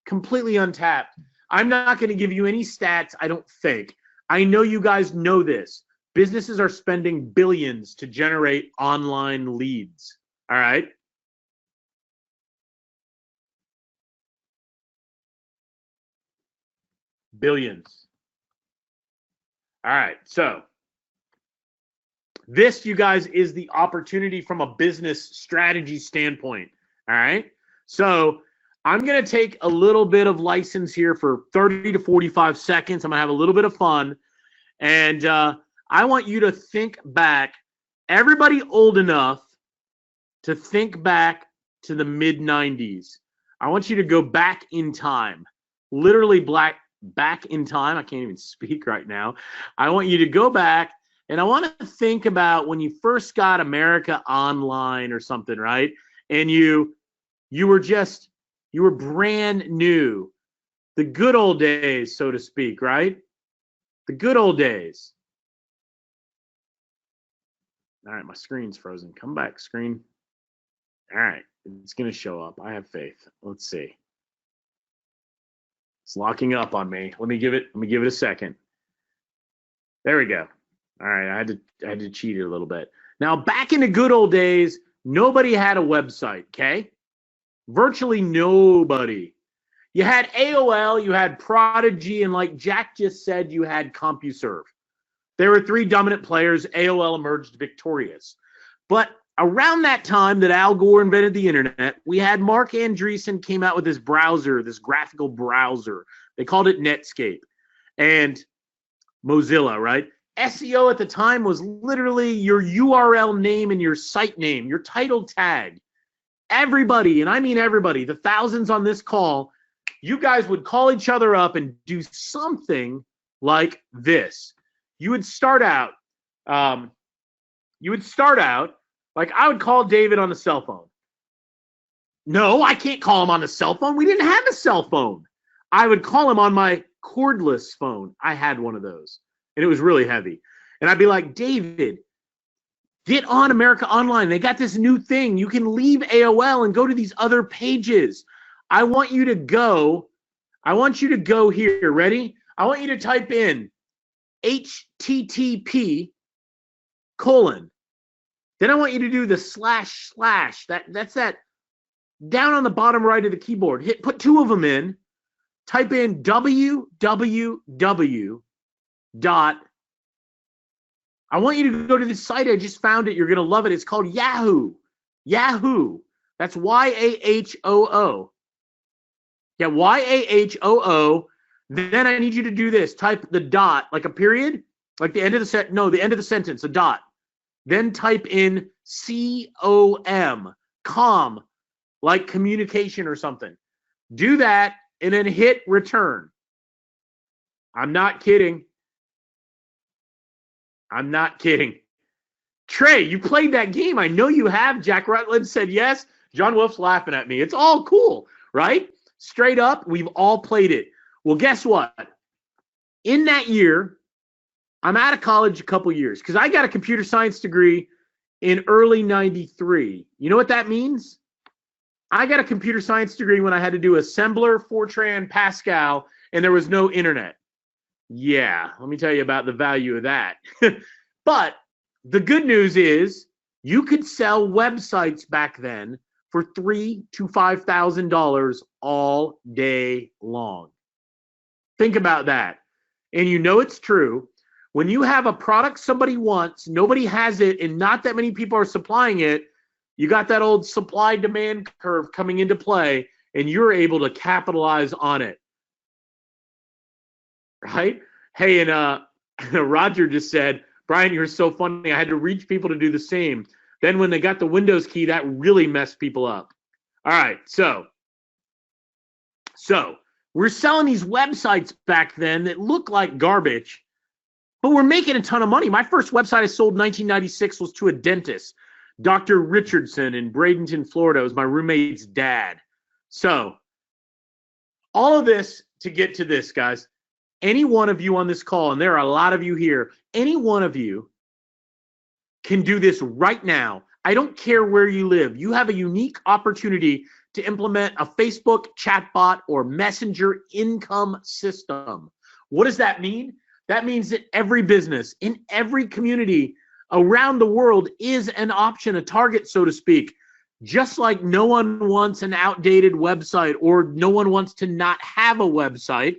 completely untapped. I'm not going to give you any stats, I don't think. I know you guys know this. Businesses are spending billions to generate online leads, all right? Billions. All right, so this, you guys, is the opportunity from a business strategy standpoint, all right? So I'm going to take a little bit of license here for 30 to 45 seconds. I'm going to have a little bit of fun, and I want you to think back, everybody old enough to think back to the mid-90s. I want you to go back in time, literally back in time. I can't even speak right now. I want you to go back, and I want to think about when you first got America Online or something, right? And you were brand new. The good old days, so to speak, right? The good old days. All right, my screen's frozen. Come back, screen. All right, it's going to show up. I have faith. Let's see. It's locking up on me. Let me give it a second. There we go. All right, I had to cheat it a little bit. Now, back in the good old days, nobody had a website, okay? Virtually nobody. You had AOL, you had Prodigy, and like Jack just said, you had CompuServe. There were 3 dominant players. AOL emerged victorious. But around that time that Al Gore invented the internet, we had Mark Andreessen came out with this browser, this graphical browser. They called it Netscape. And Mozilla, right? SEO at the time was literally your URL name and your site name, your title tag. Everybody, and I mean everybody, the thousands on this call, you guys would call each other up and do something like this. You would start out like I would call David on the cell phone. No, I can't call him on the cell phone. We didn't have a cell phone. I would call him on my cordless phone. I had one of those. and it was really heavy. And I'd be like, David, get on America Online. They got this new thing. You can leave AOL and go to these other pages. I want you to go here. Ready? I want you to type in HTTP : then I want you to do the // that's that down on the bottom right of the keyboard. Put two of them in. Type in www. I want you to go to this site. I just found it. You're going to love it. It's called Yahoo. Yahoo. That's YAHOO. Yeah, YAHOO. Then I need you to do this. Type the dot, like a period, like the end of the end of the sentence, a dot. Then type in com, like communication or something. Do that and then hit return. I'm not kidding. I'm not kidding. Trey, you played that game. I know you have. Jack Rutland said yes. John Wolf's laughing at me. It's all cool, right? Straight up, we've all played it. Well, guess what? In that year, I'm out of college a couple years because I got a computer science degree in early 93. You know what that means? I got a computer science degree when I had to do assembler, Fortran, Pascal, and there was no internet. Yeah, let me tell you about the value of that. But the good news is you could sell websites back then for $3,000 to $5,000 all day long. Think about that. And you know it's true. When you have a product somebody wants, nobody has it, and not that many people are supplying it, you got that old supply-demand curve coming into play, and you're able to capitalize on it. Right? Hey, and Roger just said, Brian, you're so funny. I had to reach people to do the same. Then when they got the Windows key, that really messed people up. All right, so we're selling these websites back then that look like garbage, but we're making a ton of money. My first website I sold in 1996 was to a dentist, Dr. Richardson in Bradenton, Florida. It was my roommate's dad. So all of this to get to this, guys. Any one of you on this call, and there are a lot of you here, any one of you can do this right now. I don't care where you live. You have a unique opportunity to implement a Facebook chatbot or messenger income system. What does that mean? That means that every business in every community around the world is an option, a target, so to speak. Just like no one wants an outdated website or no one wants to not have a website,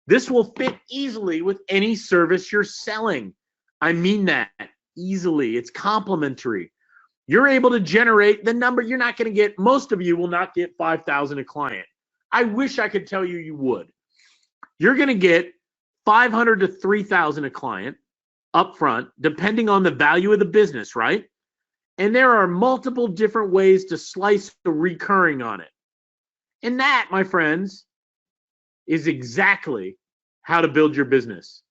this will fit easily with any service you're selling. I mean that easily. It's complementary. You're able to generate the number. You're not going to get, most of you will not get 5,000 a client. I wish I could tell you you would. You're going to get 500 to 3,000 a client upfront, depending on the value of the business, right? And there are multiple different ways to slice the recurring on it. And that, my friends, is exactly how to build your business.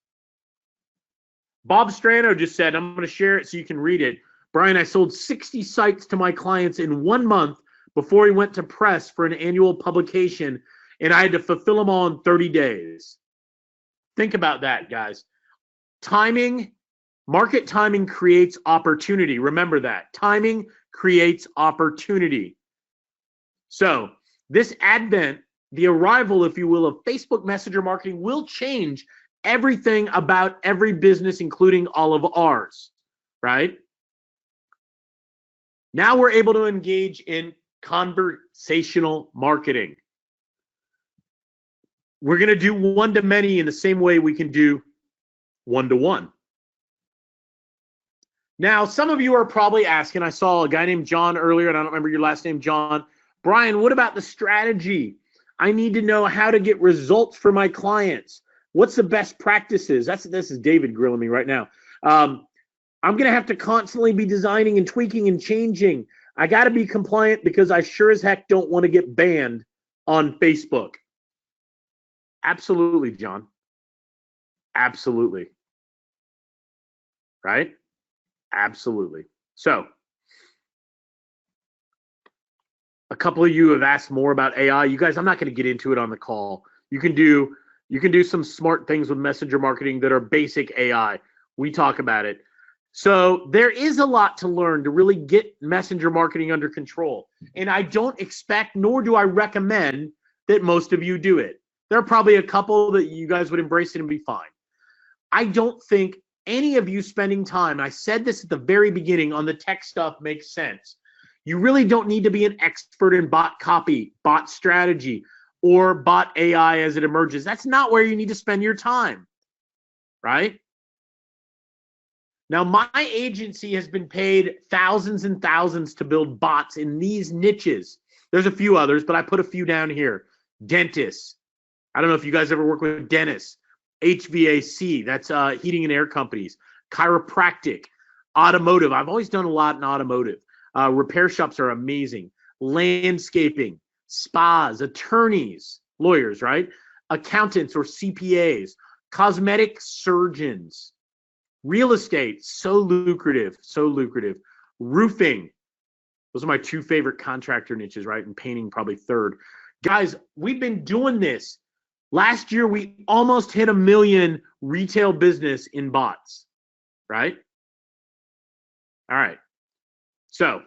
Bob Strano just said, I'm going to share it so you can read it. Brian, I sold 60 sites to my clients in 1 month before he went to press for an annual publication, and I had to fulfill them all in 30 days. Think about that, guys. Market timing creates opportunity. Remember that. Timing creates opportunity. So this advent, the arrival, if you will, of Facebook Messenger marketing will change everything about every business, including all of ours, right? Now we're able to engage in conversational marketing. We're going to do one-to-many in the same way we can do one-to-one. Now, some of you are probably asking, I saw a guy named John earlier, and I don't remember your last name, John. Brian, what about the strategy? I need to know how to get results for my clients. What's the best practices? This is David grilling me right now. I'm going to have to constantly be designing and tweaking and changing. I got to be compliant because I sure as heck don't want to get banned on Facebook. Absolutely, John. Absolutely. Right? Absolutely. So, a couple of you have asked more about AI. You guys, I'm not going to get into it on the call. You can do You can do some smart things with messenger marketing that are basic AI. We talk about it. So there is a lot to learn to really get messenger marketing under control. And I don't expect, nor do I recommend, that most of you do it. There are probably a couple that you guys would embrace it and be fine. I don't think any of you spending time, I said this at the very beginning, on the tech stuff makes sense. You really don't need to be an expert in bot copy, bot strategy, or bot AI as it emerges. That's not where you need to spend your time, right? Now, my agency has been paid thousands and thousands to build bots in these niches. There's a few others, but I put a few down here. Dentists. I don't know if you guys ever work with dentists. HVAC, that's heating and air companies. Chiropractic. Automotive. I've always done a lot in automotive. Repair shops are amazing. Landscaping. Spas. Attorneys. Lawyers, right? Accountants or CPAs. Cosmetic surgeons. Real estate, so lucrative, so lucrative. Roofing, those are my two favorite contractor niches, right? And painting, probably third. Guys, we've been doing this. Last year, we almost hit 1 million retail business in bots, right? All right. So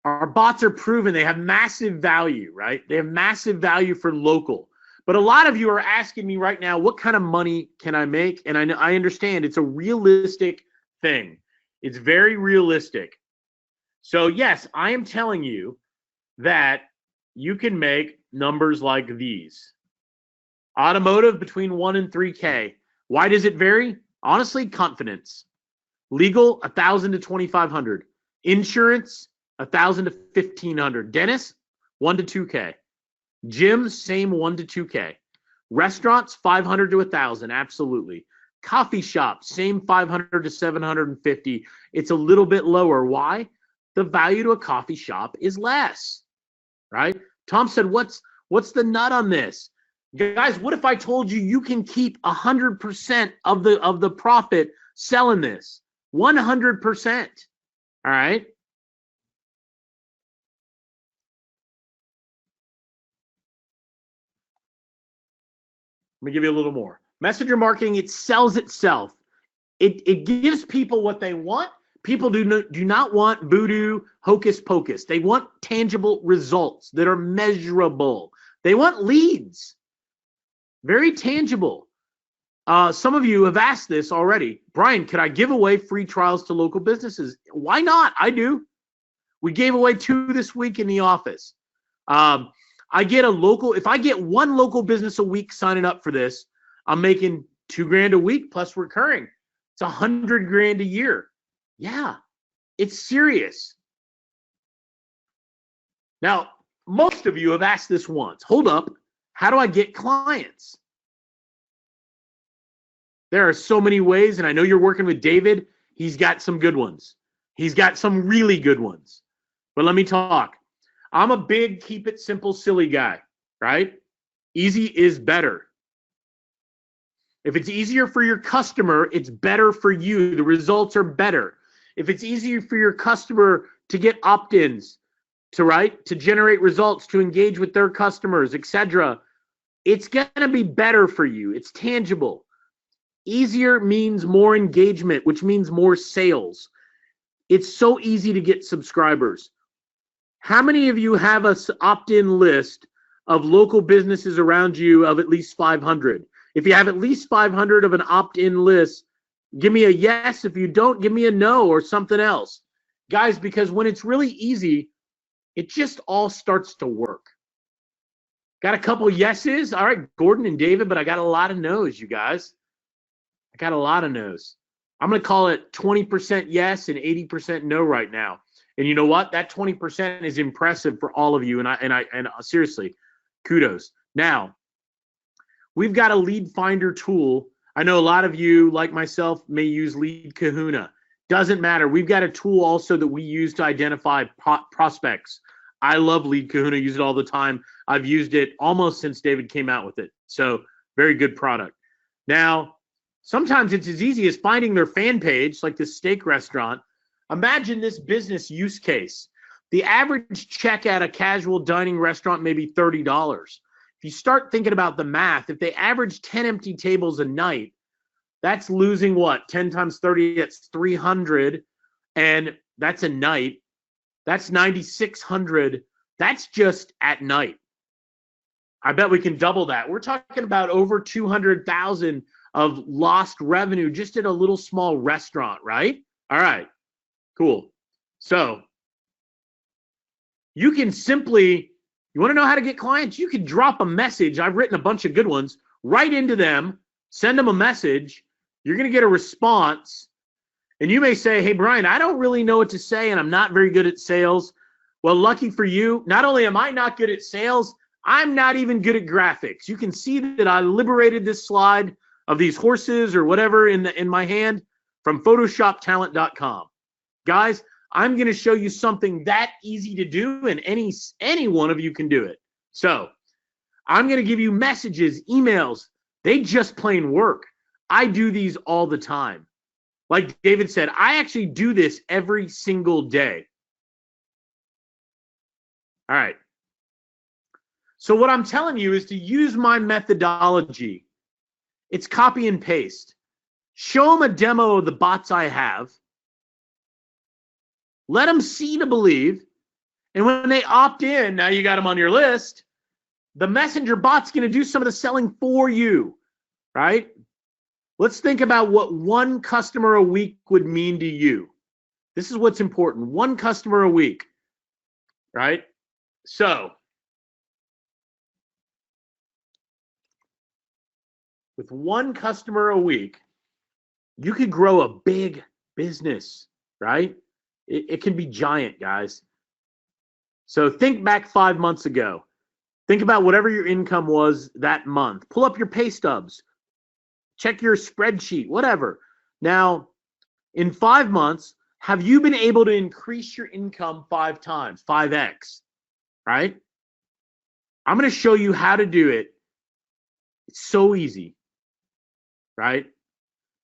our bots are proven. They have massive value, right? They have massive value for local. But a lot of you are asking me right now, what kind of money can I make? And I understand it's a realistic thing. It's very realistic. So yes, I am telling you that you can make numbers like these. Automotive between 1 and 3K. Why does it vary? Honestly, confidence. Legal, 1,000 to 2,500. Insurance, 1,000 to 1,500. Dentist, 1 to 2K. Gyms, same 1 to 2K. Restaurants, 500 to 1,000, absolutely. Coffee shops, same 500 to 750. It's a little bit lower. Why? The value to a coffee shop is less, right? Tom said, what's the nut on this? Guys, what if I told you you can keep 100% of the profit selling this? 100%. All right? Let me give you a little more. Messenger marketing, it sells itself. It gives people what they want. People do not want voodoo, hocus pocus. They want tangible results that are measurable. They want leads. Very tangible. Some of you have asked this already. Brian, could I give away free trials to local businesses? Why not? I do. We gave away 2 this week in the office. I get if I get 1 local business a week signing up for this, I'm making $2,000 a week plus recurring. It's $100,000 a year. Yeah, it's serious. Now, most of you have asked this once. Hold up. How do I get clients? There are so many ways, and I know you're working with David. He's got some good ones. He's got some really good ones. But let me talk. I'm a big keep it simple, silly guy, right? Easy is better. If it's easier for your customer, it's better for you. The results are better. If it's easier for your customer to get opt-ins, to generate results, to engage with their customers, etc., it's going to be better for you. It's tangible. Easier means more engagement, which means more sales. It's so easy to get subscribers. How many of you have an opt-in list of local businesses around you of at least 500? If you have at least 500 of an opt-in list, give me a yes. If you don't, give me a no or something else. Guys, because when it's really easy, it just all starts to work. Got a couple yeses. All right, Gordon and David, but I got a lot of no's, you guys. I got a lot of no's. I'm going to call it 20% yes and 80% no right now. And you know what? That 20% is impressive for all of you. And seriously, kudos. Now, we've got a lead finder tool. I know a lot of you, like myself, may use Lead Kahuna. Doesn't matter. We've got a tool also that we use to identify prospects. I love Lead Kahuna. Use it all the time. I've used it almost since David came out with it. So very good product. Now, sometimes it's as easy as finding their fan page, like this steak restaurant. Imagine this business use case. The average check at a casual dining restaurant may be $30. if you start thinking about the math, if they average 10 empty tables a night, that's losing what? 10 times 30, that's 300. And that's a night. That's 9,600. That's just at night. I bet we can double that. We're talking about over 200,000 of lost revenue just at a little small restaurant, right? All right, cool. So you can simply, you want to know how to get clients? You can drop a message. I've written a bunch of good ones right into them, send them a message. You're going to get a response. And you may say, hey, Brian, I don't really know what to say, and I'm not very good at sales. Well, lucky for you, not only am I not good at sales, I'm not even good at graphics. You can see that I liberated this slide of these horses or whatever in my hand from photoshoptalent.com. Guys, I'm going to show you something that easy to do, and any one of you can do it. So I'm going to give you messages, emails. They just plain work. I do these all the time. Like David said, I actually do this every single day. All right. So what I'm telling you is to use my methodology. It's copy and paste. Show them a demo of the bots I have. Let them see to believe. And when they opt in, now you got them on your list, the messenger bot's going to do some of the selling for you, right? Let's think about what one customer a week would mean to you. This is what's important. One customer a week, right? So with one customer a week, you could grow a big business, right? It can be giant, guys. So think back 5 months ago. Think about whatever your income was that month. Pull up your pay stubs. Check your spreadsheet, whatever. Now, in 5 months, have you been able to increase your income 5 times, 5x, right? I'm going to show you how to do it. It's so easy, right?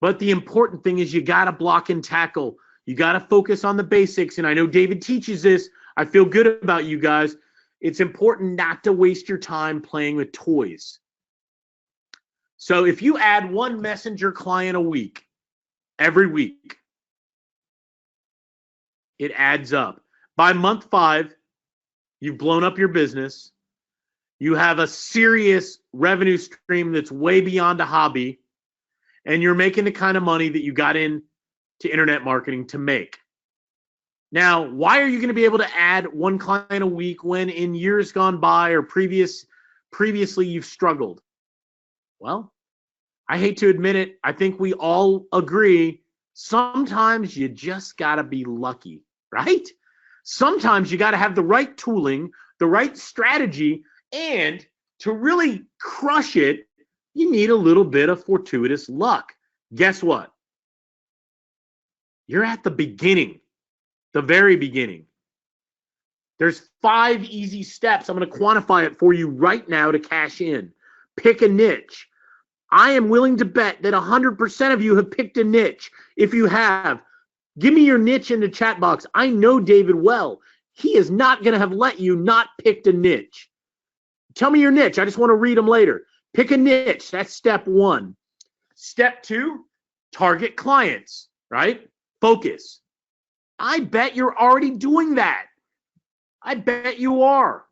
But the important thing is you got to block and tackle. You got to focus on the basics. And I know David teaches this. I feel good about you guys. It's important not to waste your time playing with toys. So if you add one messenger client a week, every week, it adds up. By month 5, you've blown up your business. You have a serious revenue stream that's way beyond a hobby, and you're making the kind of money that you got into internet marketing to make. Now, why are you going to be able to add one client a week when in years gone by or previously you've struggled? Well, I hate to admit it. I think we all agree sometimes you just got to be lucky, right? Sometimes you got to have the right tooling, the right strategy, and to really crush it, you need a little bit of fortuitous luck. Guess what? You're at the beginning, the very beginning. There's 5 easy steps. I'm going to quantify it for you right now to cash in. Pick a niche. I am willing to bet that 100% of you have picked a niche. If you have, give me your niche in the chat box. I know David well. He is not going to have let you not picked a niche. Tell me your niche. I just want to read them later. Pick a niche. That's step 1. Step 2, target clients, right? Focus. I bet you're already doing that. I bet you are.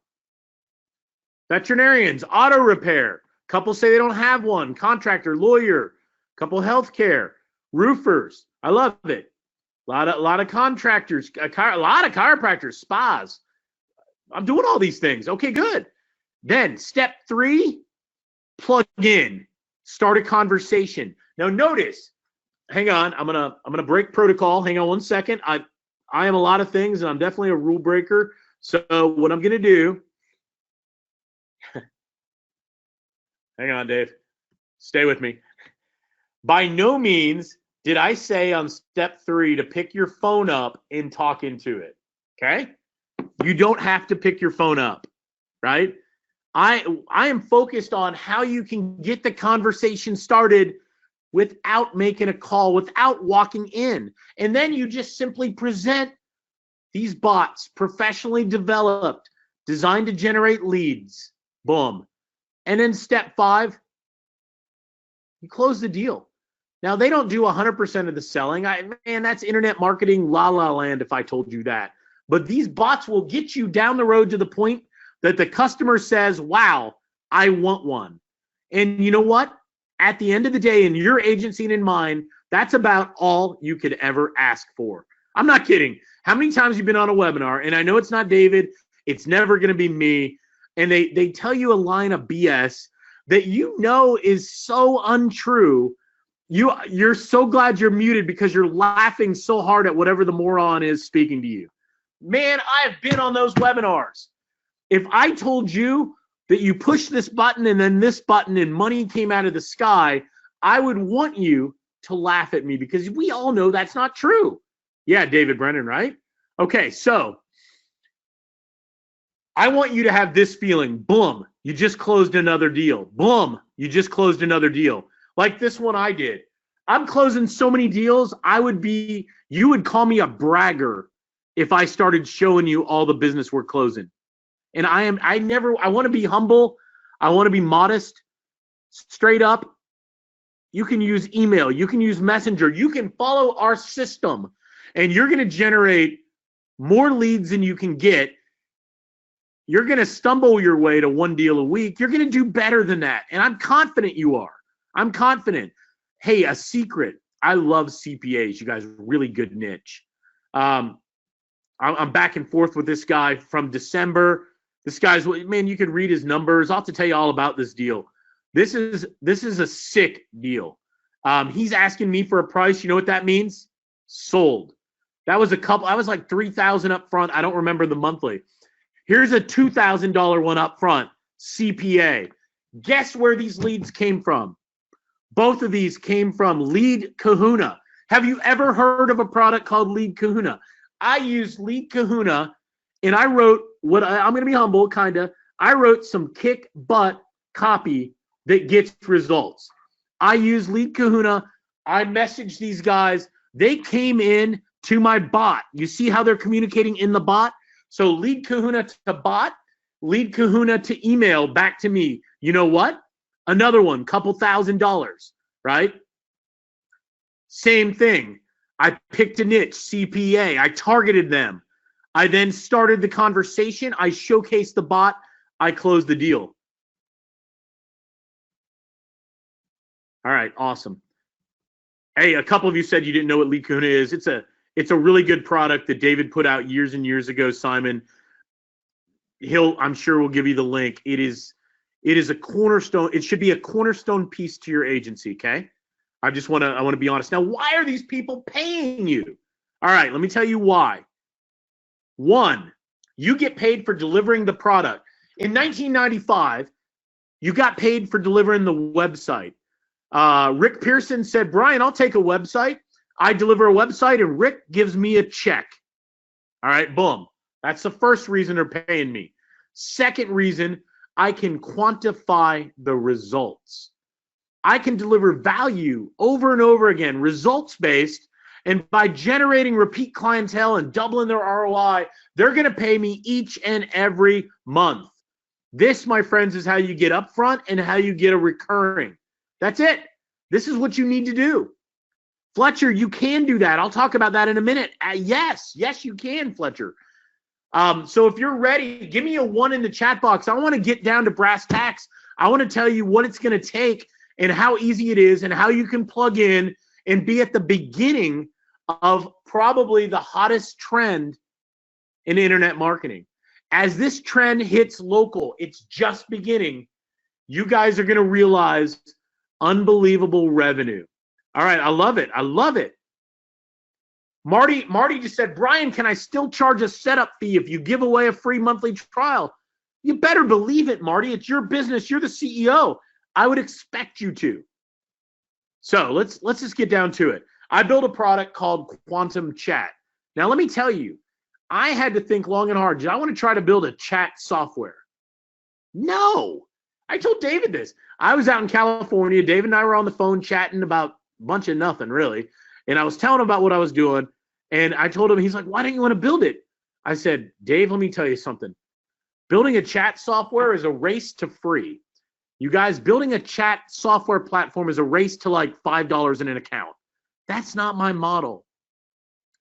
Veterinarians, auto repair. Couple say they don't have one. Contractor, lawyer, couple healthcare, roofers. I love it. A lot of contractors, a lot of chiropractors, spas. I'm doing all these things. Okay, good. Then step 3, plug in. Start a conversation. Now notice, hang on, I'm gonna break protocol. Hang on one second. I am a lot of things, and I'm definitely a rule breaker. So what I'm gonna do. Hang on, Dave. Stay with me. By no means did I say on step 3 to pick your phone up and talk into it. Okay? You don't have to pick your phone up, right? I am focused on how you can get the conversation started without making a call, without walking in. And then you just simply present these bots, professionally developed, designed to generate leads. Boom. And then step 5, you close the deal. Now, they don't do 100% of the selling. Man, that's internet marketing la la land if I told you that. But these bots will get you down the road to the point that the customer says, wow, I want one. And you know what? At the end of the day, in your agency and in mine, that's about all you could ever ask for. I'm not kidding. How many times have you been on a webinar? And I know it's not David. It's never going to be me. And they tell you a line of BS that you know is so untrue. You're so glad you're muted because you're laughing so hard at whatever the moron is speaking to you. Man, I've been on those webinars. If I told you that you push this button and then this button and money came out of the sky, I would want you to laugh at me because we all know that's not true. Yeah, David Brennan, right? Okay, so I want you to have this feeling. Boom, you just closed another deal. Boom, you just closed another deal. Like this one I did. I'm closing so many deals, you would call me a bragger if I started showing you all the business we're closing. And I want to be humble. I want to be modest, straight up. You can use email. You can use Messenger. You can follow our system, and you're going to generate more leads than you can get. You're going to stumble your way to 1 deal a week. You're going to do better than that. And I'm confident you are. I'm confident. Hey, a secret. I love CPAs. You guys, really good niche. I'm back and forth with this guy from December. This guy's, man, you could read his numbers. I'll have to tell you all about this deal. This is a sick deal. He's asking me for a price. You know what that means? Sold. That was I was like $3,000 up front. I don't remember the monthly. Here's a $2,000 one up front, CPA. Guess where these leads came from? Both of these came from Lead Kahuna. Have you ever heard of a product called Lead Kahuna? I used Lead Kahuna, and I wrote I'm going to be humble, kind of. I wrote some kick butt copy that gets results. I use Lead Kahuna. I messaged these guys. They came in to my bot. You see how they're communicating in the bot? So Lead Kahuna to bot, Lead Kahuna to email back to me. You know what? Another one, couple $1,000, right? Same thing. I picked a niche, CPA. I targeted them. I then started the conversation. I showcased the bot. I closed the deal. All right, awesome. Hey, a couple of you said you didn't know what Lead Kahuna is. It's a really good product that David put out years and years ago, Simon. I'm sure will give you the link. It is a cornerstone. It should be a cornerstone piece to your agency, okay? I want to be honest. Now, why are these people paying you? All right, let me tell you why. 1, you get paid for delivering the product. In 1995, you got paid for delivering the website. Rick Pearson said, Brian, I'll take a website. I deliver a website, and Rick gives me a check. All right, boom. That's the first reason they're paying me. Second reason, I can quantify the results. I can deliver value over and over again, results-based, and by generating repeat clientele and doubling their ROI, they're going to pay me each and every month. This, my friends, is how you get upfront and how you get a recurring. That's it. This is what you need to do. Fletcher, you can do that. I'll talk about that in a minute. Yes, you can, Fletcher. So if you're ready, give me a 1 in the chat box. I want to get down to brass tacks. I want to tell you what it's going to take and how easy it is and how you can plug in and be at the beginning of probably the hottest trend in internet marketing. As this trend hits local, it's just beginning. You guys are going to realize unbelievable revenue. All right, I love it. I love it. Marty just said, Brian, can I still charge a setup fee if you give away a free monthly trial? You better believe it, Marty. It's your business. You're the CEO. I would expect you to. So let's just get down to it. I built a product called Quantum Chat. Now, let me tell you, I had to think long and hard. Did I want to try to build a chat software? No. I told David this. I was out in California. David and I were on the phone chatting about a bunch of nothing, really. And I was telling him about what I was doing. And I told him, he's like, why don't you want to build it? I said, Dave, let me tell you something. Building a chat software is a race to free. You guys, building a chat software platform is a race to like $5 in an account. That's not my model.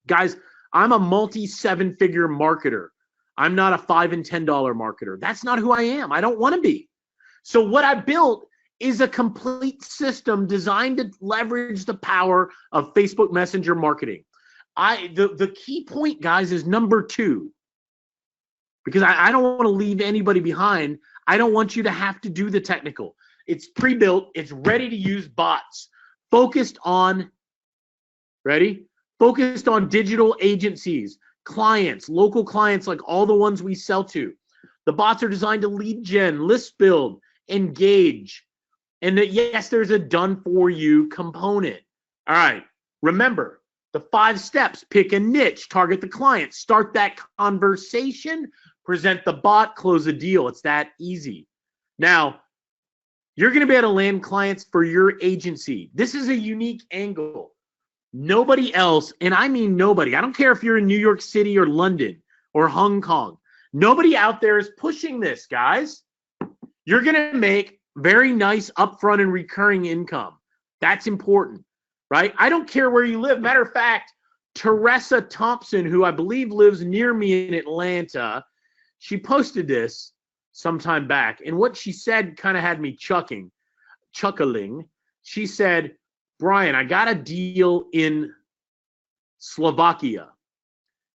Guys, I'm a multi-7-figure marketer. I'm not a $5 and $10 marketer. That's not who I am. I don't want to be. So what I built is a complete system designed to leverage the power of Facebook Messenger marketing. The key point, guys, is number 2. Because I don't want to leave anybody behind. I don't want you to have to do the technical. It's pre-built. It's ready to use bots. Focused on, ready? Focused on digital agencies, clients, local clients like all the ones we sell to. The bots are designed to lead gen, list build, engage. And that, yes, there's a done for you component. All right. Remember the 5 steps: pick a niche, target the client, start that conversation, present the bot, close a deal. It's that easy. Now, you're going to be able to land clients for your agency. This is a unique angle. Nobody else, and I mean nobody, I don't care if you're in New York City or London or Hong Kong, nobody out there is pushing this, guys. You're going to make very nice upfront and recurring income. That's important, right? I don't care where you live. Matter of fact, Teresa Thompson, who I believe lives near me in Atlanta, she posted this sometime back, and what she said kind of had me chuckling. She said, Brian, I got a deal in Slovakia.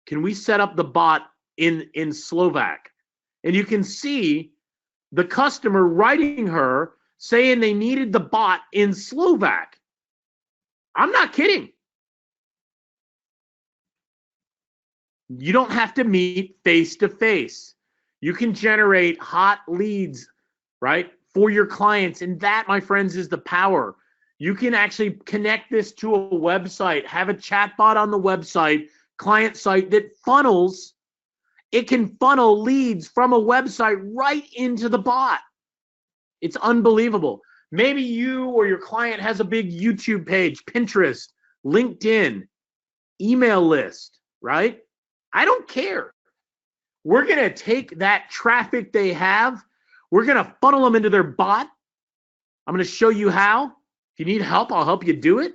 Can we set up the bot in Slovak? And you can see the customer writing her saying they needed the bot in Slovak. I'm not kidding. You don't have to meet face to face. You can generate hot leads, right, for your clients. And that, my friends, is the power. You can actually connect this to a website, have a chatbot on the website, client site that funnels. It can funnel leads from a website right into the bot. It's unbelievable. Maybe you or your client has a big YouTube page, Pinterest, LinkedIn, email list, right? I don't care. We're going to take that traffic they have. We're going to funnel them into their bot. I'm going to show you how. If you need help, I'll help you do it.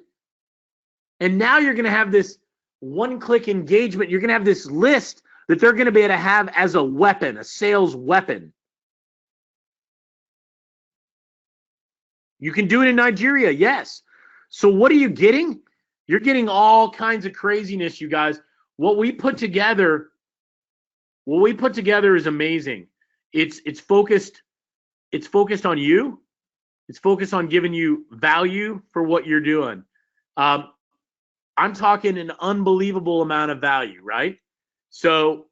And now you're going to have this one-click engagement. You're going to have this list that they're going to be able to have as a weapon, a sales weapon. You can do it in Nigeria, yes. So what are you getting? You're getting all kinds of craziness, you guys. What we put together is amazing. It's focused on you. It's focused on giving you value for what you're doing. I'm talking an unbelievable amount of value, right? So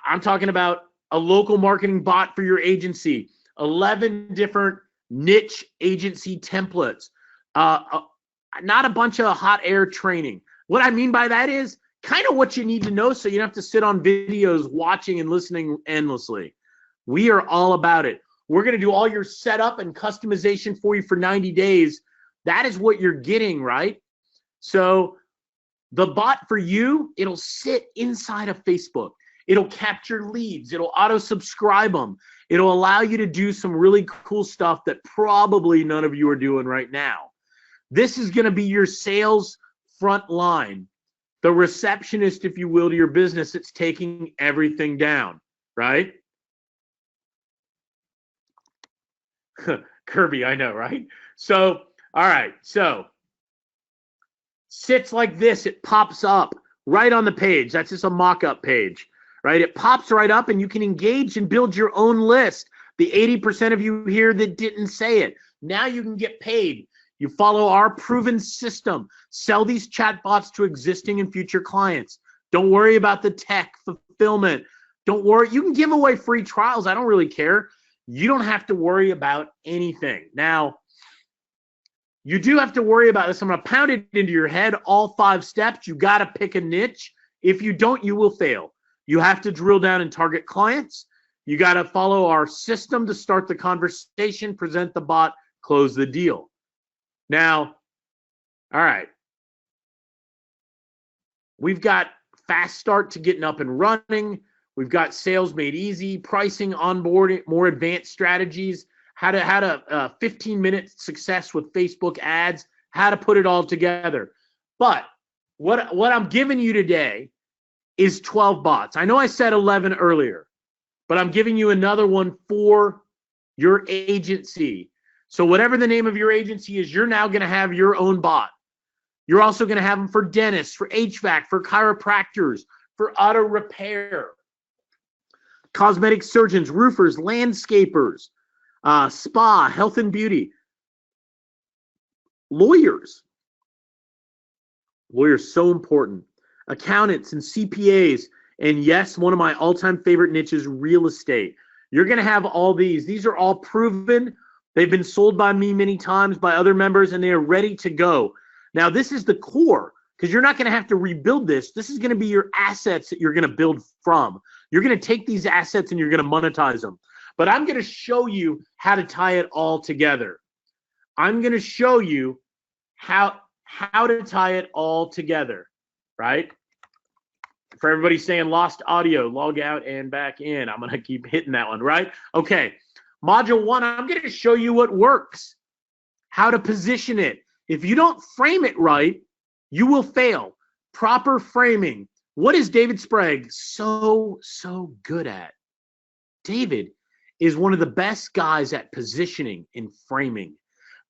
I'm talking about a local marketing bot for your agency, 11 different niche agency templates, not a bunch of hot air training. What I mean by that is kind of what you need to know so you don't have to sit on videos watching and listening endlessly. We are all about it. We're going to do all your setup and customization for you for 90 days. That is what you're getting, right? So the bot for you, it'll sit inside of Facebook. It'll capture leads. It'll auto-subscribe them. It'll allow you to do some really cool stuff that probably none of you are doing right now. This is going to be your sales front line, the receptionist, if you will, to your business that's taking everything down, right? Kirby, I know, right? So, all right. So, sits like this. It pops up right on the page. That's just a mock-up page, right? It pops right up, and you can engage and build your own list. The 80% of you here that didn't say it. Now you can get paid. You follow our proven system. Sell these chatbots to existing and future clients. Don't worry about the tech fulfillment. Don't worry. You can give away free trials. I don't really care. You don't have to worry about anything. Now, you do have to worry about this. I'm going to pound it into your head, all 5 steps. You got to pick a niche. If you don't, you will fail. You have to drill down and target clients. You got to follow our system to start the conversation, present the bot, close the deal. Now, all right. We've got fast start to getting up and running. We've got sales made easy, pricing, onboarding, more advanced strategies, how to 15-minute success with Facebook ads, how to put it all together. But what I'm giving you today is 12 bots. I know I said 11 earlier, but I'm giving you another one for your agency. So whatever the name of your agency is, you're now going to have your own bot. You're also going to have them for dentists, for HVAC, for chiropractors, for auto repair, cosmetic surgeons, roofers, landscapers, spa, health and beauty, lawyers. Lawyers, so important. Accountants and CPAs. And yes, one of my all-time favorite niches, real estate. You're going to have all these. These are all proven. They've been sold by me many times, by other members, and they are ready to go. Now, this is the core, because you're not going to have to rebuild this. This is going to be your assets that you're going to build from. You're going to take these assets and you're going to monetize them. But I'm going to show you how to tie it all together. I'm going to show you how to tie it all together, right? For everybody saying lost audio, log out and back in. I'm going to keep hitting that one, right? Okay. Module 1, I'm going to show you what works, how to position it. If you don't frame it right, you will fail. Proper framing. What is David Sprague so good at? David is one of the best guys at positioning and framing.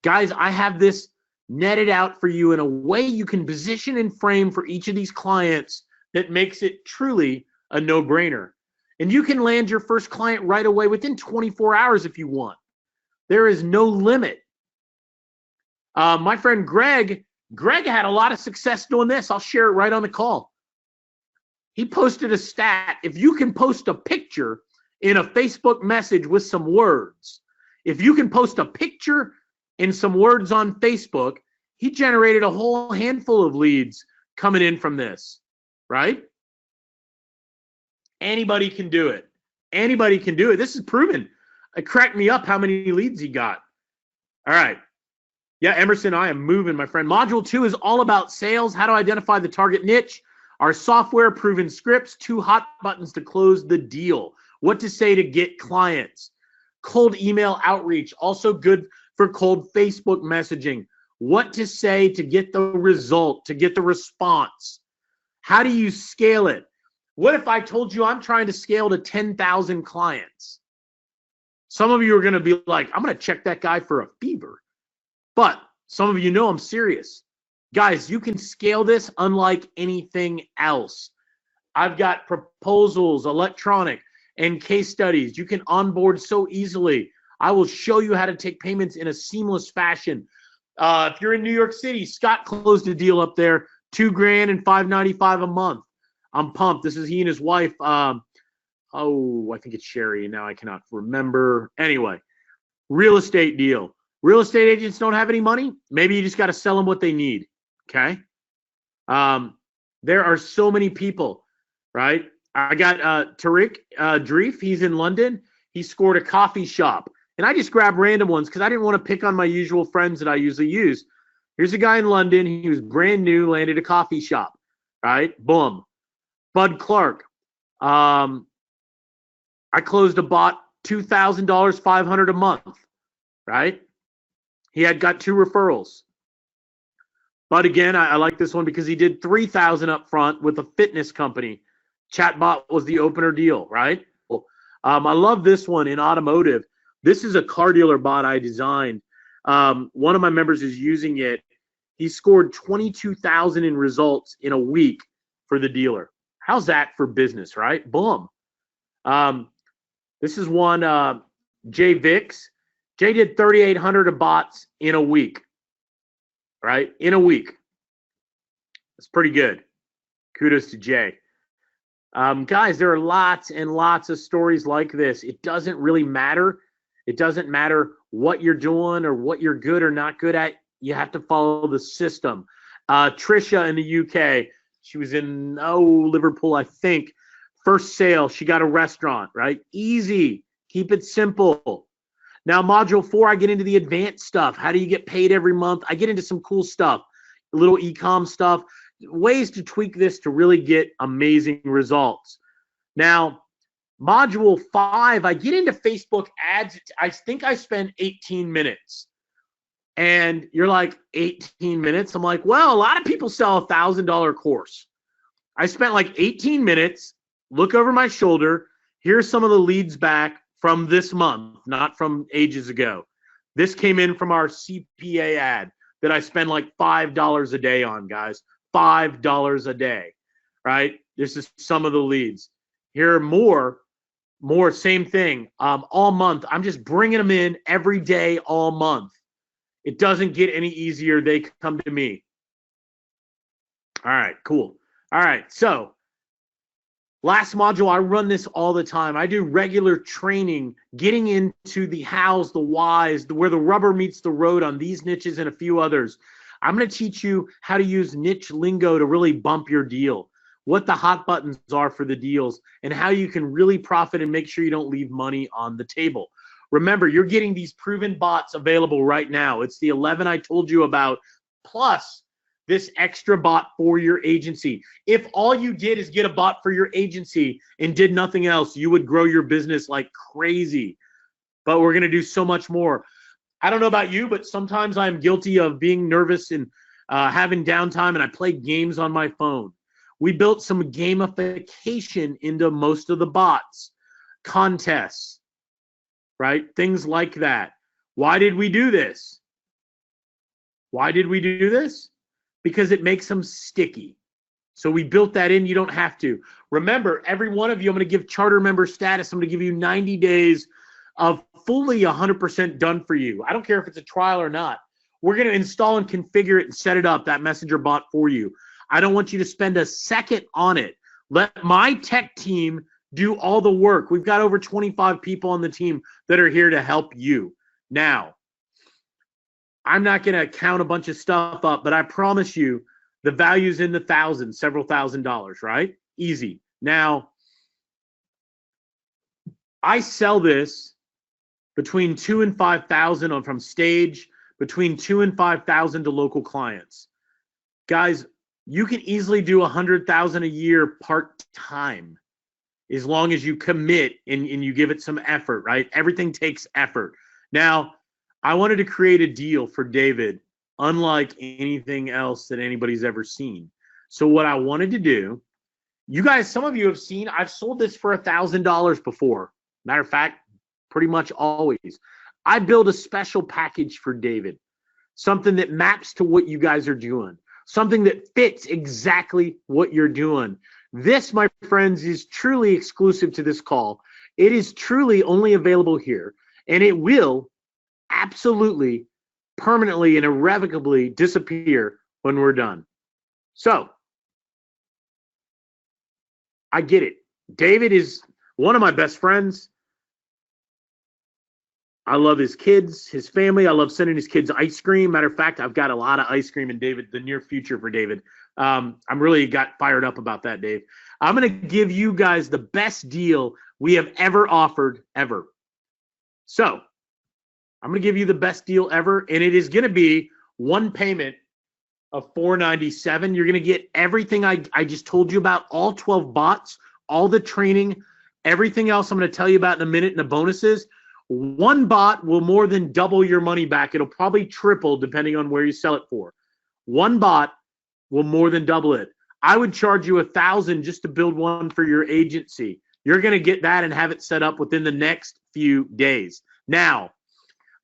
Guys, I have this netted out for you in a way you can position and frame for each of these clients that makes it truly a no-brainer. And you can land your first client right away within 24 hours if you want. There is no limit. My friend Greg had a lot of success doing this. I'll share it right on the call. He posted a stat. If you can post a picture in a Facebook message with some words, if you can post a picture and some words on Facebook, he generated a whole handful of leads coming in from this, right? Anybody can do it. Anybody can do it. This is proven. It cracked me up how many leads he got. All right. Yeah, Emerson, I am moving, my friend. Module 2 is all about sales, how to identify the target niche, our software, proven scripts, 2 hot buttons to close the deal, what to say to get clients, cold email outreach, also good for cold Facebook messaging, what to say to get the result, to get the response. How do you scale it? What if I told you I'm trying to scale to 10,000 clients? Some of you are going to be like, I'm going to check that guy for a fever. But some of you know I'm serious. Guys, you can scale this unlike anything else. I've got proposals, electronic, and case studies. You can onboard so easily. I will show you how to take payments in a seamless fashion. If you're in New York City, Scott closed a deal up there, $2,000 and $595 a month. I'm pumped. This is he and his wife. I think it's Sherry. Now I cannot remember. Anyway, real estate deal. Real estate agents don't have any money. Maybe you just got to sell them what they need. Okay. There are so many people, right? I got Tariq Dreef. He's in London. He scored a coffee shop. And I just grabbed random ones because I didn't want to pick on my usual friends that I usually use. Here's a guy in London. He was brand new, landed a coffee shop. Right? Boom. Bud Clark. I closed a bot, $2,000, $500 a month. Right? He had got 2 referrals. But again, I like this one because he did $3,000 up front with a fitness company. Chatbot was the opener deal, right? I love this one in automotive. This is a car dealer bot I designed. One of my members is using it. He scored 22,000 in results in a week for the dealer. How's that for business, right? Boom. This is one, Jay Vix. Jay did 3,800 of bots in a week, right? In a week. That's pretty good. Kudos to Jay. Guys, there are lots and lots of stories like this. It doesn't really matter. It doesn't matter what you're doing or what you're good or not good at. You have to follow the system. Trisha in the UK, she was in, Liverpool, I think. First sale, she got a restaurant, right? Easy. Keep it simple. Now, module 4, I get into the advanced stuff. How do you get paid every month? I get into some cool stuff, a little e-com stuff, ways to tweak this to really get amazing results. Now, Module 5, I get into Facebook ads. I think I spend 18 minutes. And you're like, 18 minutes? I'm like, well, a lot of people sell a $1,000 course. I spent like 18 minutes, look over my shoulder. Here's some of the leads back from this month, not from ages ago. This came in from our CPA ad that I spend like $5 a day on, guys. $5 a day, right? This is some of the leads. Here are more, same thing. All month, I'm just bringing them in every day, all month. It doesn't get any easier. They come to me. All right, cool. All right, so last module, I run this all the time. I do regular training, getting into the hows, the whys, where the rubber meets the road on these niches and a few others. I'm going to teach you how to use niche lingo to really bump your deal, what the hot buttons are for the deals, and how you can really profit and make sure you don't leave money on the table. Remember, you're getting these proven bots available right now. It's the 11 I told you about, plus this extra bot for your agency. If all you did is get a bot for your agency and did nothing else, you would grow your business like crazy. But we're going to do so much more. I don't know about you, but sometimes I'm guilty of being nervous and having downtime, and I play games on my phone. We built some gamification into most of the bots, contests, right? Things like that. Why did we do this? Why did we do this? Because it makes them sticky. So we built that in. You don't have to. Remember, every one of you, I'm going to give charter member status. I'm going to give you 90 days of fully 100% done for you. I don't care if it's a trial or not. We're going to install and configure it and set it up, that messenger bot for you. I don't want you to spend a second on it. Let my tech team do all the work. We've got over 25 people on the team that are here to help you. Now, I'm not going to count a bunch of stuff up, but I promise you the value's in the thousands, several $1,000s, right? Easy. Now, I sell this between 2,000 and 5,000 on from stage, between 2,000 and 5,000 to local clients. Guys, you can easily do 100,000 a year part-time as long as you commit and you give it some effort, right? Everything takes effort. Now, I wanted to create a deal for David unlike anything else that anybody's ever seen. So what I wanted to do, you guys, some of you have seen, I've sold this for $1,000 before. Matter of fact, pretty much always. I build a special package for David, something that maps to what you guys are doing, something that fits exactly what you're doing. This, my friends, is truly exclusive to this call. It is truly only available here, and it will absolutely, permanently, and irrevocably disappear when we're done. So, I get it. David is one of my best friends. I love his kids, his family. I love sending his kids ice cream. Matter of fact, I've got a lot of ice cream in the near future for David. I'm really got fired up about that, Dave. I'm going to give you guys the best deal we have ever offered, ever. So, I'm going to give you the best deal ever, and it is going to be one payment of $497. You're going to get everything I just told you about, all 12 bots, all the training, everything else I'm going to tell you about in a minute, and the bonuses. One bot will more than double your money back. It'll probably triple depending on where you sell it for. One bot will more than double it. I would charge you $1,000 just to build one for your agency. You're going to get that and have it set up within the next few days. Now,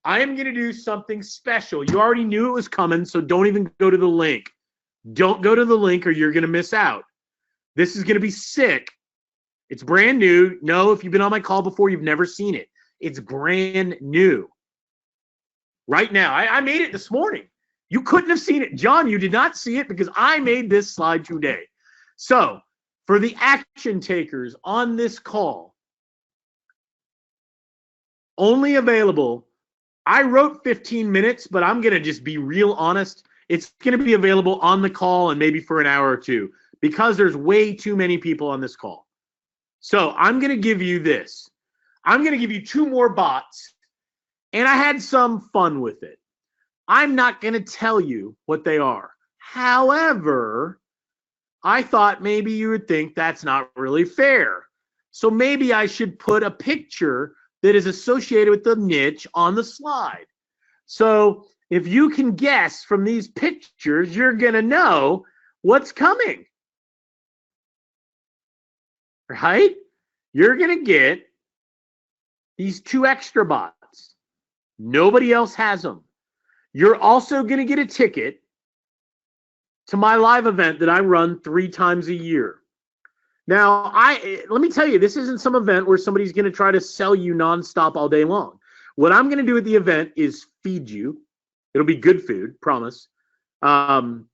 I am going to do something special. You already knew it was coming, so don't even go to the link. Don't go to the link or you're going to miss out. This is going to be sick. It's brand new. No, if you've been on my call before, you've never seen it. It's brand new. Right now. I made it this morning. You couldn't have seen it. John, you did not see it because I made this slide today. So, for the action takers on this call, only available, I wrote 15 minutes, but I'm going to just be real honest. It's going to be available on the call and maybe for an hour or two because there's way too many people on this call. So, I'm going to give you this. I'm going to give you 2 more bots, and I had some fun with it. I'm not going to tell you what they are. However, I thought maybe you would think that's not really fair. So maybe I should put a picture that is associated with the niche on the slide. So if you can guess from these pictures, you're going to know what's coming. Right? You're going to get these 2 extra bots. Nobody else has them. You're also going to get a ticket to my live event that I run 3 times a year. Now, let me tell you, this isn't some event where somebody's going to try to sell you nonstop all day long. What I'm going to do at the event is feed you. It'll be good food, promise. And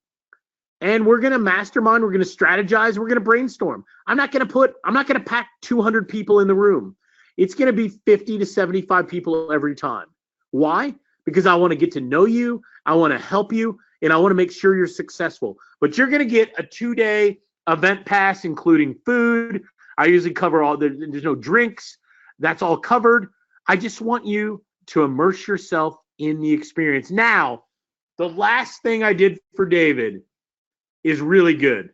we're going to mastermind. We're going to strategize. We're going to brainstorm. I'm not going to pack 200 people in the room. It's going to be 50 to 75 people every time. Why? Because I want to get to know you. I want to help you. And I want to make sure you're successful. But you're going to get a 2-day event pass, including food. I usually cover there's no drinks. That's all covered. I just want you to immerse yourself in the experience. Now, the last thing I did for David is really good.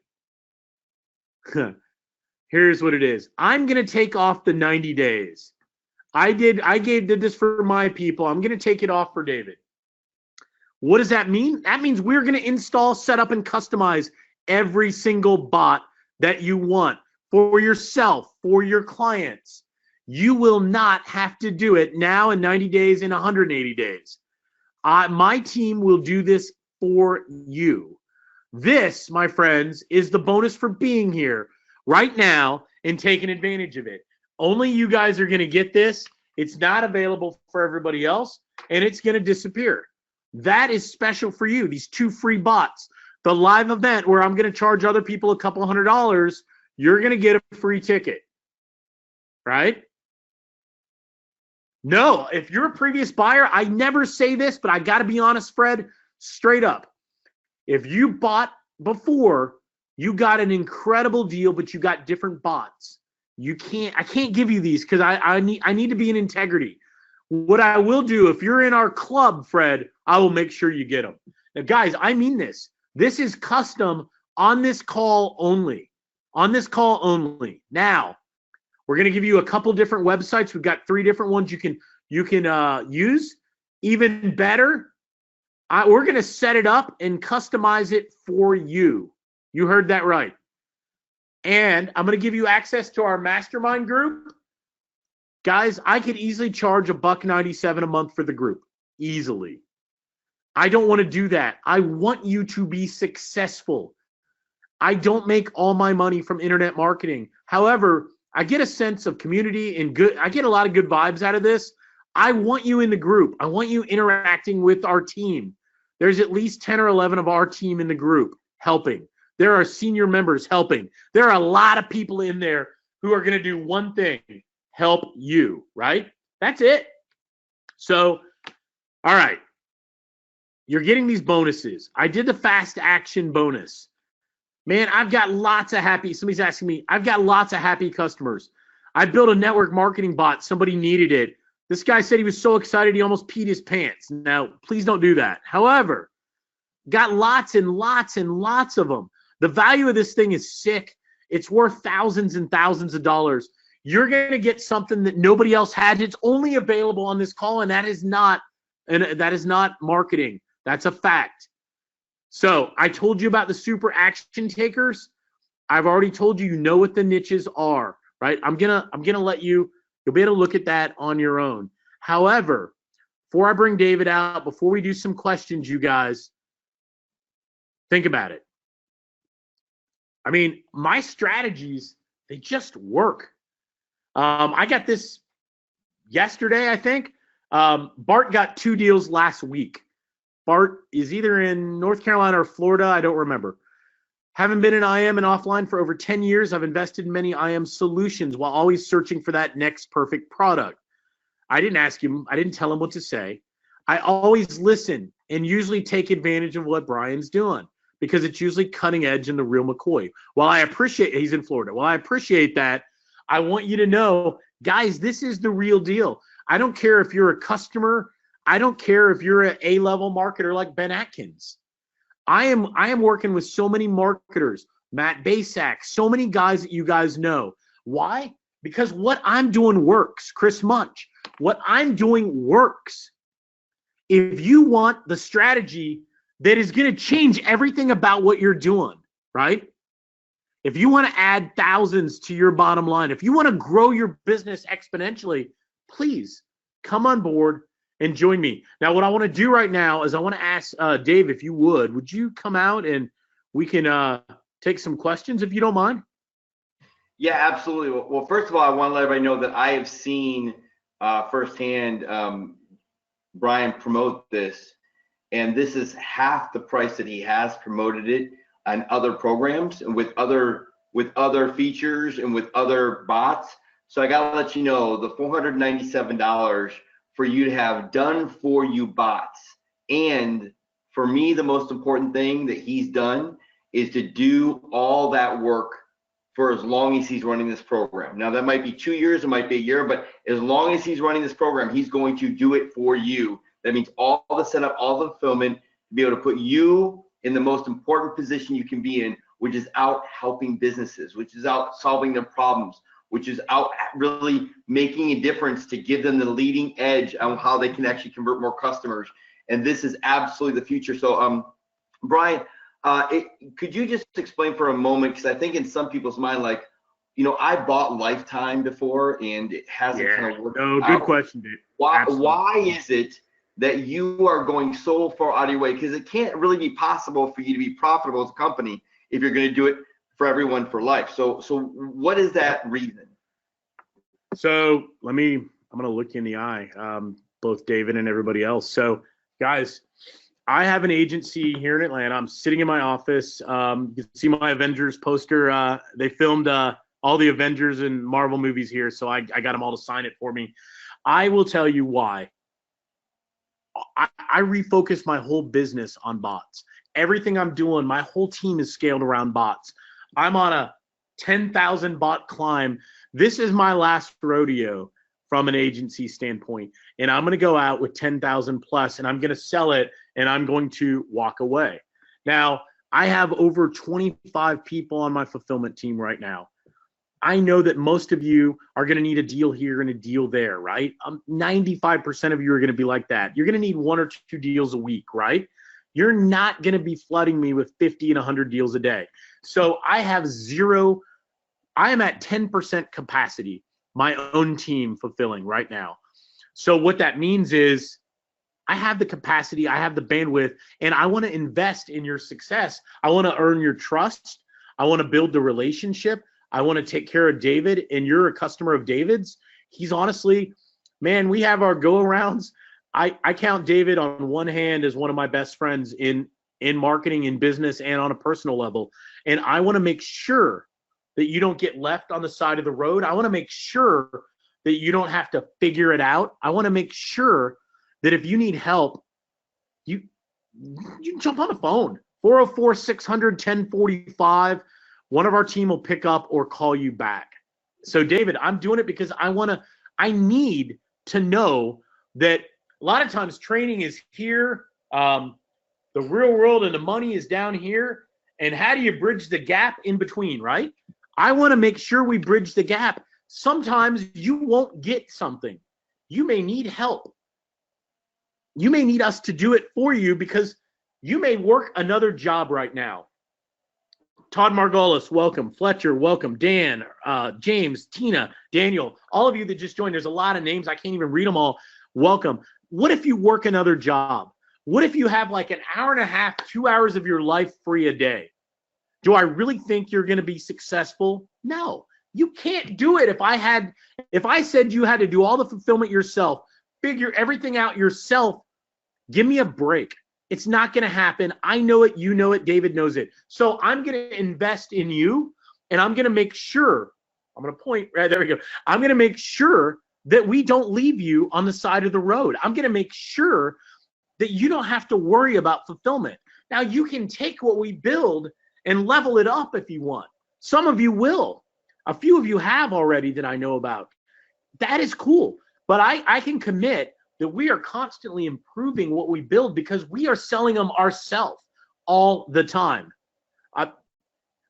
Here's what it is. I'm going to take off the 90 days. I did this for my people. I'm going to take it off for David. What does that mean? That means we're going to install, set up, and customize every single bot that you want for yourself, for your clients. You will not have to do it now in 90 days, in 180 days. My team will do this for you. This, my friends, is the bonus for being here right now and taking advantage of it. Only you guys are going to get this. It's not available for everybody else, and it's going to disappear. That is special for you, these 2 free bots. The live event where I'm going to charge other people a couple $100, you're going to get a free ticket, right? No, if you're a previous buyer, I never say this, but I got to be honest, Fred, straight up. If you bought before, you got an incredible deal, but you got different bots. I can't give you these because I need to be in integrity. What I will do, if you're in our club, Fred, I will make sure you get them. Now, guys, I mean this. This is custom on this call only. On this call only. Now, we're going to give you a couple different websites. We've got 3 different ones you can use. Even better, we're going to set it up and customize it for you. You heard that right. And I'm going to give you access to our mastermind group. Guys, I could easily charge $197 a month for the group. Easily. I don't want to do that. I want you to be successful. I don't make all my money from internet marketing. However, I get a sense of community and I get a lot of good vibes out of this. I want you in the group. I want you interacting with our team. There's at least 10 or 11 of our team in the group helping. There are senior members helping. There are a lot of people in there who are going to do one thing, help you, right? That's it. So, all right. You're getting these bonuses. I did the fast action bonus. Man, I've got lots of happy, somebody's asking me, I've got lots of happy customers. I built a network marketing bot. Somebody needed it. This guy said he was so excited he almost peed his pants. Now, please don't do that. However, got lots and lots and lots of them. The value of this thing is sick. It's worth thousands and thousands of dollars. You're going to get something that nobody else had. It's only available on this call, and that is not marketing. That's a fact. So I told you about the super action takers. I've already told you, you know what the niches are, right? I'm gonna let you'll be able to look at that on your own. However, before I bring David out, before we do some questions, you guys, think about it. I mean, my strategies, they just work. I got this yesterday, I think. Bart got 2 deals last week. Bart is either in North Carolina or Florida. I don't remember. Haven't been in IM and offline for over 10 years. I've invested in many IM solutions while always searching for that next perfect product. I didn't ask him. I didn't tell him what to say. I always listen and usually take advantage of what Brian's doing because it's usually cutting edge and the real McCoy. While I appreciate, he's in Florida. While I appreciate that, I want you to know, guys, this is the real deal. I don't care if you're a customer. I don't care if you're an A-level marketer like Ben Atkins. I am working with so many marketers, Matt Basak, so many guys that you guys know. Why? because what I'm doing works. Chris Munch, what I'm doing works. If you want the strategy that is going to change everything about what you're doing, right? If you want to add thousands to your bottom line, if you want to grow your business exponentially, please come on board and join me. Now, what I want to do right now is I want to ask Dave, if you would you come out and we can take some questions if you don't mind? Yeah, absolutely. Well, first of all, I want to let everybody know that I have seen firsthand Brian promote this, and this is half the price that he has promoted it on other programs and with other features and with other bots. So I gotta let you know, the $497 for you to have done for you bots. And for me, the most important thing that he's done is to do all that work for as long as he's running this program. Now that might be 2 years, it might be a year, but as long as he's running this program, he's going to do it for you. That means all the setup, all the fulfillment, to be able to put you in the most important position you can be in, which is out helping businesses, which is out solving their problems, which is out really making a difference to give them the leading edge on how they can actually convert more customers. And this is absolutely the future. So, Brian, could you just explain for a moment, because I think in some people's mind, like, you know, I bought Lifetime before and it hasn't kind of worked out. Good question, dude. Why is it that you are going so far out of your way? Because it can't really be possible for you to be profitable as a company if you're going to do it for everyone for life. So what is that reason? So I'm going to look you in the eye, both David and everybody else. So guys, I have an agency here in Atlanta. I'm sitting in my office. You can see my Avengers poster. They filmed all the Avengers and Marvel movies here, so I got them all to sign it for me. I will tell you why. I refocused my whole business on bots. Everything I'm doing, my whole team is scaled around bots. I'm on a 10,000 bot climb. This is my last rodeo from an agency standpoint. And I'm going to go out with 10,000 plus, and I'm going to sell it, and I'm going to walk away. Now, I have over 25 people on my fulfillment team right now. I know that most of you are going to need a deal here and a deal there, right? 95% of you are going to be like that. You're going to need 1 or 2 deals a week, right? You're not going to be flooding me with 50 and 100 deals a day. So I have zero. I am at 10% capacity, my own team fulfilling right now. So what that means is I have the capacity, I have the bandwidth, and I want to invest in your success. I want to earn your trust. I want to build the relationship. I want to take care of David, and you're a customer of David's. He's honestly, man, we have our go-arounds. I count David on one hand as one of my best friends in marketing, in business, and on a personal level. And I want to make sure that you don't get left on the side of the road. I want to make sure that you don't have to figure it out. I want to make sure that if you need help, you can jump on the phone. 404-600-1045. One of our team will pick up or call you back. So David, I'm doing it because I need to know that a lot of times training is here. The real world and the money is down here. And how do you bridge the gap in between, right? I want to make sure we bridge the gap. Sometimes you won't get something. You may need help. You may need us to do it for you because you may work another job right now. Todd Margolis, welcome. Fletcher, welcome. Dan, James, Tina, Daniel, all of you that just joined. There's a lot of names. I can't even read them all. Welcome. What if you work another job? What if you have like an hour and a half, 2 hours of your life free a day? Do I really think you're going to be successful? No, you can't do it. If I said you had to do all the fulfillment yourself, figure everything out yourself, give me a break. It's not going to happen. I know it. You know it. David knows it. So I'm going to invest in you, and I'm going to make sure, I'm going to point, right, there we go. I'm going to make sure that we don't leave you on the side of the road. I'm going to make sure that you don't have to worry about fulfillment. Now, you can take what we build and level it up if you want. Some of you will. A few of you have already that I know about. That is cool. But I can commit that we are constantly improving what we build because we are selling them ourselves all the time.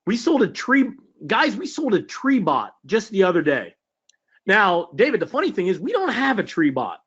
We sold a tree bot just the other day. Now, David, the funny thing is we don't have a tree bot.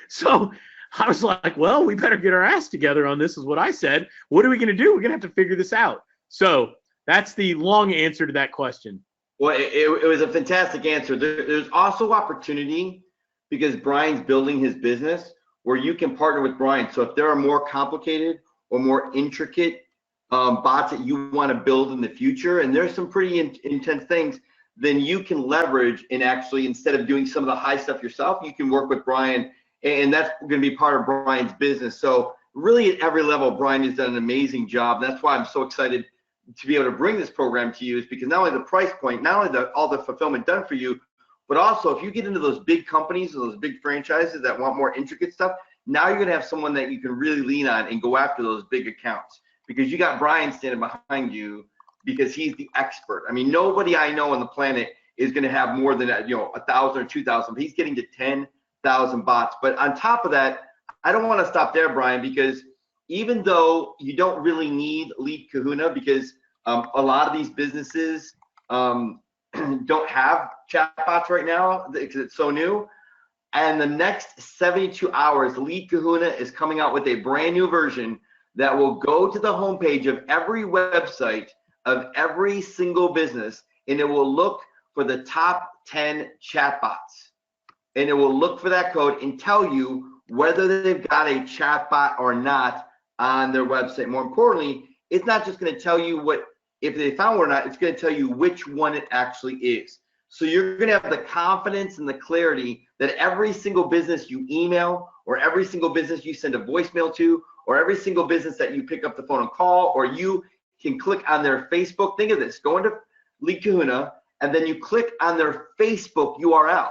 So I was like, well, we better get our ass together on this, is what I said. What are we going to do? We're going to have to figure this out. So that's the long answer to that question. Well, it was a fantastic answer. There's also opportunity because Brian's building his business where you can partner with Brian. So if there are more complicated or more intricate bots that you want to build in the future, and there's some pretty intense things, then you can leverage and actually, instead of doing some of the high stuff yourself, you can work with Brian, and that's going to be part of Brian's business. So really at every level, Brian has done an amazing job. That's why I'm so excited to be able to bring this program to you, is because not only the price point, not only all the fulfillment done for you, but also if you get into those big companies or those big franchises that want more intricate stuff, now you're going to have someone that you can really lean on and go after those big accounts, because you got Brian standing behind you because he's the expert. I mean, nobody I know on the planet is going to have more than 1,000 or 2,000. He's getting to 10,000 bots. But on top of that, I don't want to stop there, Brian, because even though you don't really need Lead Kahuna, because a lot of these businesses don't have chatbots right now because it's so new. And the next 72 hours, Lead Kahuna is coming out with a brand new version that will go to the homepage of every website of every single business, and it will look for the top 10 chatbots. And it will look for that code and tell you whether they've got a chatbot or not on their website. More importantly, it's not just going to tell you if they found one or not, it's going to tell you which one it actually is. So you're going to have the confidence and the clarity that every single business you email, or every single business you send a voicemail to, or every single business that you pick up the phone and call, or you can click on their Facebook. Think of this, go into Lead Kahuna, and then you click on their Facebook URL.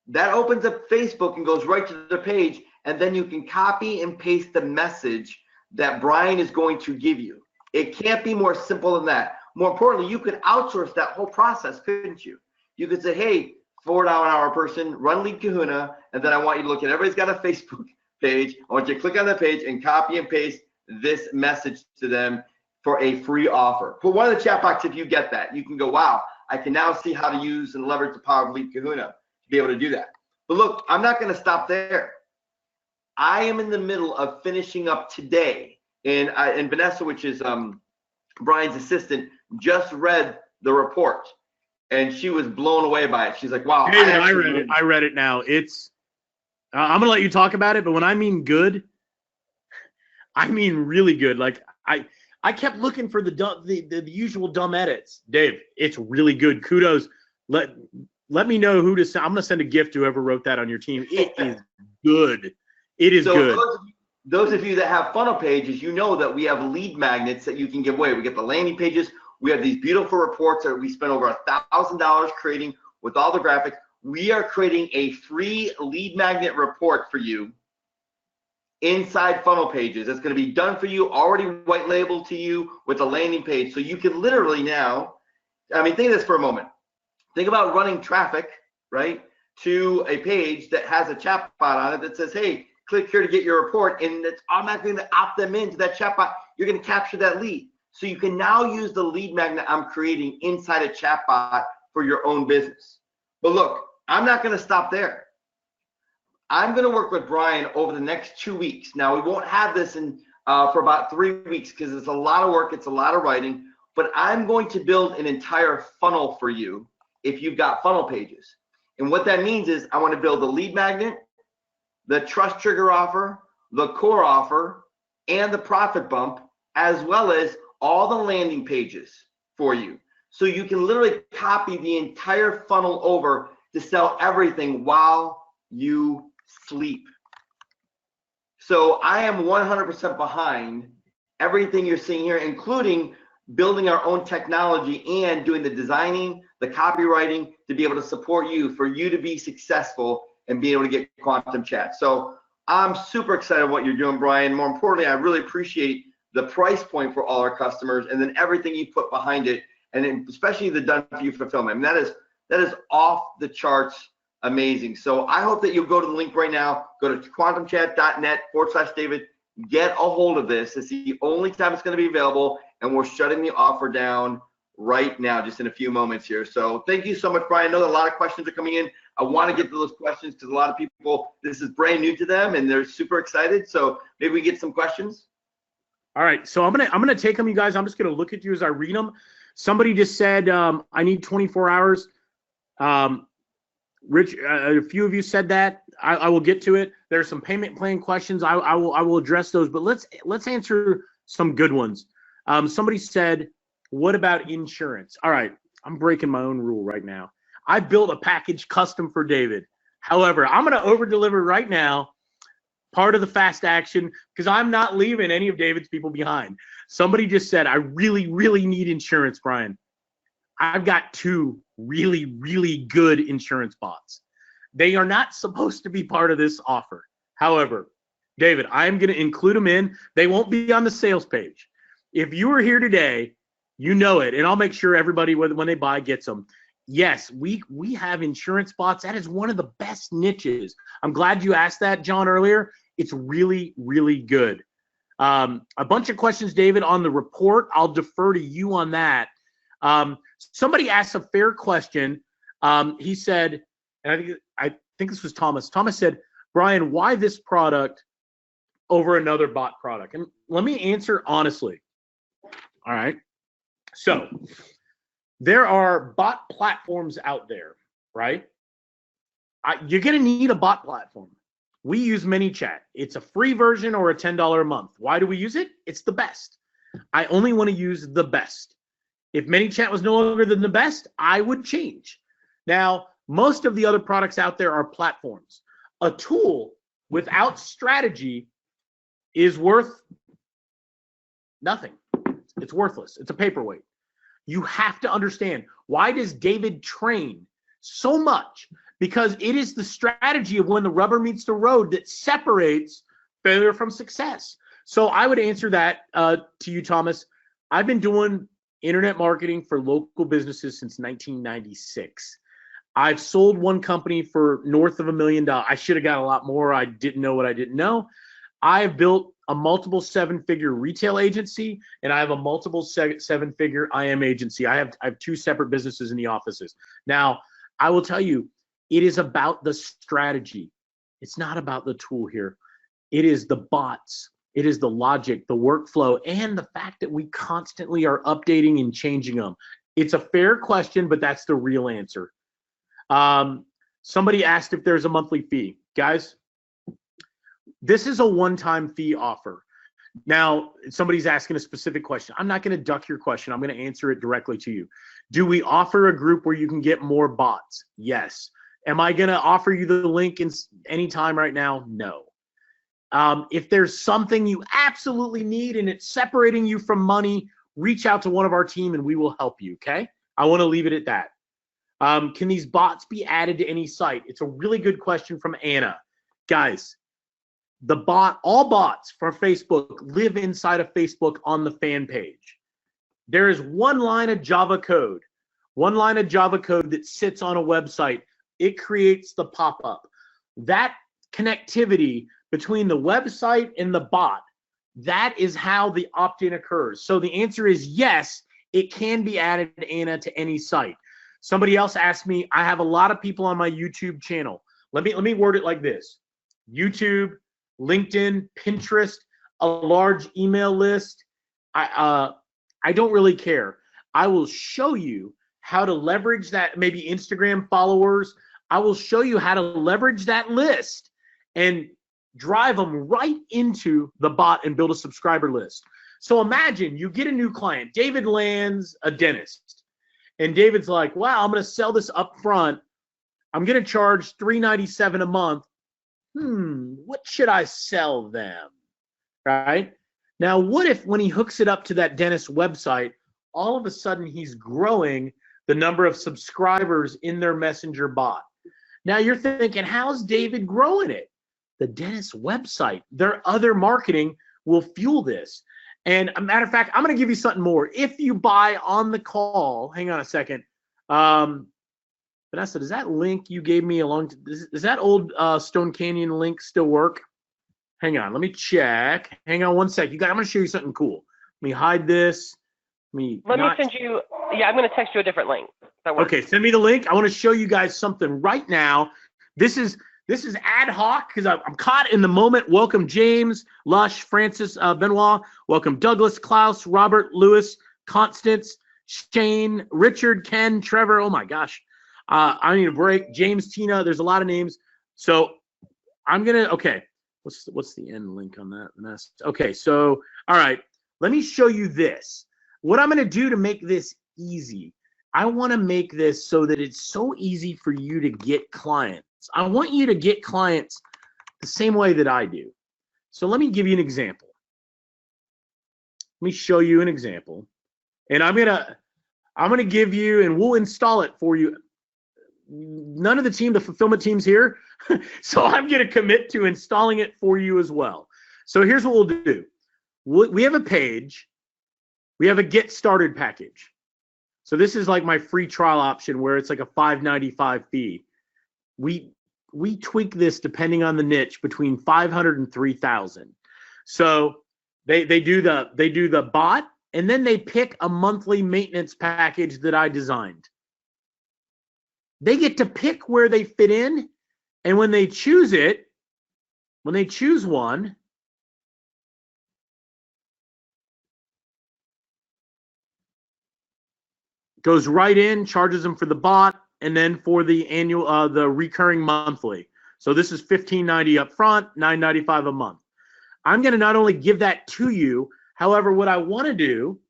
That opens up Facebook and goes right to the page, and then you can copy and paste the message that Brian is going to give you. It can't be more simple than that. More importantly, you could outsource that whole process, couldn't you? You could say, hey, $4 an hour person, run Lead Kahuna, and then I want you to look at, everybody's got a Facebook page. I want you to click on the page and copy and paste this message to them for a free offer. Put one of the chat box if you get that. You can go, wow, I can now see how to use and leverage the power of Lead Kahuna to be able to do that. But look, I'm not going to stop there. I am in the middle of finishing up today, and Vanessa, which is Brian's assistant, just read the report, and she was blown away by it. She's like, wow. David, I read it now. It's I'm going to let you talk about it, but when I mean good, I mean really good. Like I kept looking for the usual dumb edits. Dave, it's really good. Kudos. Let me know who to send. I'm going to send a gift to whoever wrote that on your team. It is good. It is good. Those of you that have funnel pages, you know that we have lead magnets that you can give away. We get the landing pages. We have these beautiful reports that we spent over $1,000 creating with all the graphics. We are creating a free lead magnet report for you inside funnel pages. It's going to be done for you, already white labeled to you with a landing page. So you can literally now, I mean, think of this for a moment. Think about running traffic, right, to a page that has a chatbot on it that says, hey, click here to get your report, and it's automatically going to opt them into that chatbot. You're going to capture that lead. So you can now use the lead magnet I'm creating inside a chatbot for your own business. But look, I'm not going to stop there. I'm going to work with Brian over the next 2 weeks. Now, we won't have this for about 3 weeks because it's a lot of work. It's a lot of writing. But I'm going to build an entire funnel for you if you've got funnel pages. And what that means is I want to build the lead magnet, the trust trigger offer, the core offer, and the profit bump, as well as all the landing pages for you. So you can literally copy the entire funnel over to sell everything while you sleep. So I am 100% behind everything you're seeing here, including building our own technology and doing the designing, the copywriting to be able to support you, for you to be successful and be able to get quantum chat. So I'm super excited what you're doing, Brian. More importantly, I really appreciate the price point for all our customers, and then everything you put behind it, and then especially the done for you fulfillment. I mean, that is off the charts amazing. So I hope that you'll go to the link right now, go to quantumchat.net/David, get a hold of this. It's the only time it's going to be available, and we're shutting the offer down right now, just in a few moments here. So thank you so much, Brian. I know that a lot of questions are coming in. I want to get to those questions because a lot of people, this is brand new to them and they're super excited. So maybe we get some questions. All right, so I'm gonna take them, you guys. I'm just gonna look at you as I read them. Somebody just said I need 24 hours. Rich, a few of you said that. I will get to it. There's some payment plan questions. I will address those, but let's answer some good ones. Somebody said, what about insurance? All right, I'm breaking my own rule right now. I built a package custom for David. However, I'm gonna over deliver right now. Part of the fast action, because I'm not leaving any of David's people behind. Somebody just said, I really, really need insurance, Brian. I've got 2 really, really good insurance bots. They are not supposed to be part of this offer. However, David, I'm going to include them in. They won't be on the sales page. If you are here today, you know it, and I'll make sure everybody, when they buy, gets them. Yes, we have insurance bots. That is one of the best niches. I'm glad you asked that, John, earlier. It's really, really good. A bunch of questions, David, on the report. I'll defer to you on that. Somebody asked a fair question. He said, and I think this was Thomas. Thomas said, Brian, why this product over another bot product? And let me answer honestly. All right. So there are bot platforms out there, right? You're going to need a bot platform. We use ManyChat. It's a free version or a $10 a month. Why do we use it? It's the best. I only want to use the best. If ManyChat was no longer than the best, I would change. Now, most of the other products out there are platforms. A tool without strategy is worth nothing. It's worthless. It's a paperweight. You have to understand, why does David train so much? Because it is the strategy of when the rubber meets the road that separates failure from success. So I would answer that to you, Thomas. I've been doing internet marketing for local businesses since 1996. I've sold one company for north of $1 million. I should have got a lot more. I didn't know what I didn't know. I have built a multiple 7-figure retail agency, and I have a multiple 7-figure IM agency. I have 2 separate businesses in the offices. Now, I will tell you, it is about the strategy. It's not about the tool here. It is the bots. It is the logic, the workflow, and the fact that we constantly are updating and changing them. It's a fair question, but that's the real answer. Somebody asked if there's a monthly fee. Guys, this is a one-time fee offer. Now, somebody's asking a specific question. I'm not going to duck your question. I'm going to answer it directly to you. Do we offer a group where you can get more bots? Yes. Am I going to offer you the link in any time right now? No. If there's something you absolutely need and it's separating you from money, reach out to one of our team and we will help you, okay? I want to leave it at that. Can these bots be added to any site? It's a really good question from Anna. Guys, all bots for Facebook live inside of Facebook on the fan page. There is one line of Java code that sits on a website. It creates the pop-up. That connectivity between the website and the bot, that is how the opt-in occurs. So the answer is yes, it can be added, Anna, to any site. Somebody else asked me, I have a lot of people on my YouTube channel. Let me word it like this. YouTube, LinkedIn, Pinterest, a large email list. I don't really care. I will show you how to leverage that, maybe Instagram followers. I will show you how to leverage that list and drive them right into the bot and build a subscriber list. So imagine you get a new client. David lands a dentist. And David's like, wow, I'm going to sell this up front. I'm going to charge $397 a month. What should I sell them? Right? Now, what if when he hooks it up to that dentist website, all of a sudden he's growing the number of subscribers in their messenger bot? Now you're thinking, how's David growing it? The dentist website, their other marketing will fuel this. And a matter of fact, I'm going to give you something more. If you buy on the call, hang on a second. Vanessa, does that link you gave me does that old Stone Canyon link still work? Hang on, let me check. Hang on one sec. I'm going to show you something cool. Let me hide this. Let me send you. Yeah, I'm going to text you a different link. That works. Okay, send me the link. I want to show you guys something right now. This is ad hoc because I'm caught in the moment. Welcome James, Lush, Francis, Benoit. Welcome Douglas, Klaus, Robert, Lewis, Constance, Shane, Richard, Ken, Trevor. Oh my gosh, I need a break. James, Tina. There's a lot of names. So I'm gonna. Okay, what's the end link on that mess? Okay, so all right, let me show you this. What I'm gonna do to make this easy. I want to make this so that it's so easy for you to get clients. I want you to get clients the same way that I do. So let me give you an example. Let me show you an example. And I'm gonna give you, and we'll install it for you. None of the team, the fulfillment team's here. So I'm gonna commit to installing it for you as well. So here's what we'll do. We have a page. We have a get started package. So this is like my free trial option where it's like a $5.95 fee. We tweak this depending on the niche between 500 and 3,000. So they do the bot, and then they pick a monthly maintenance package that I designed. They get to pick where they fit in, and when they choose one, goes right in, charges them for the bot, and then for the annual, the recurring monthly. So this is $15.90 up front, $9.95 a month. I'm going to not only give that to you, however, what I want to do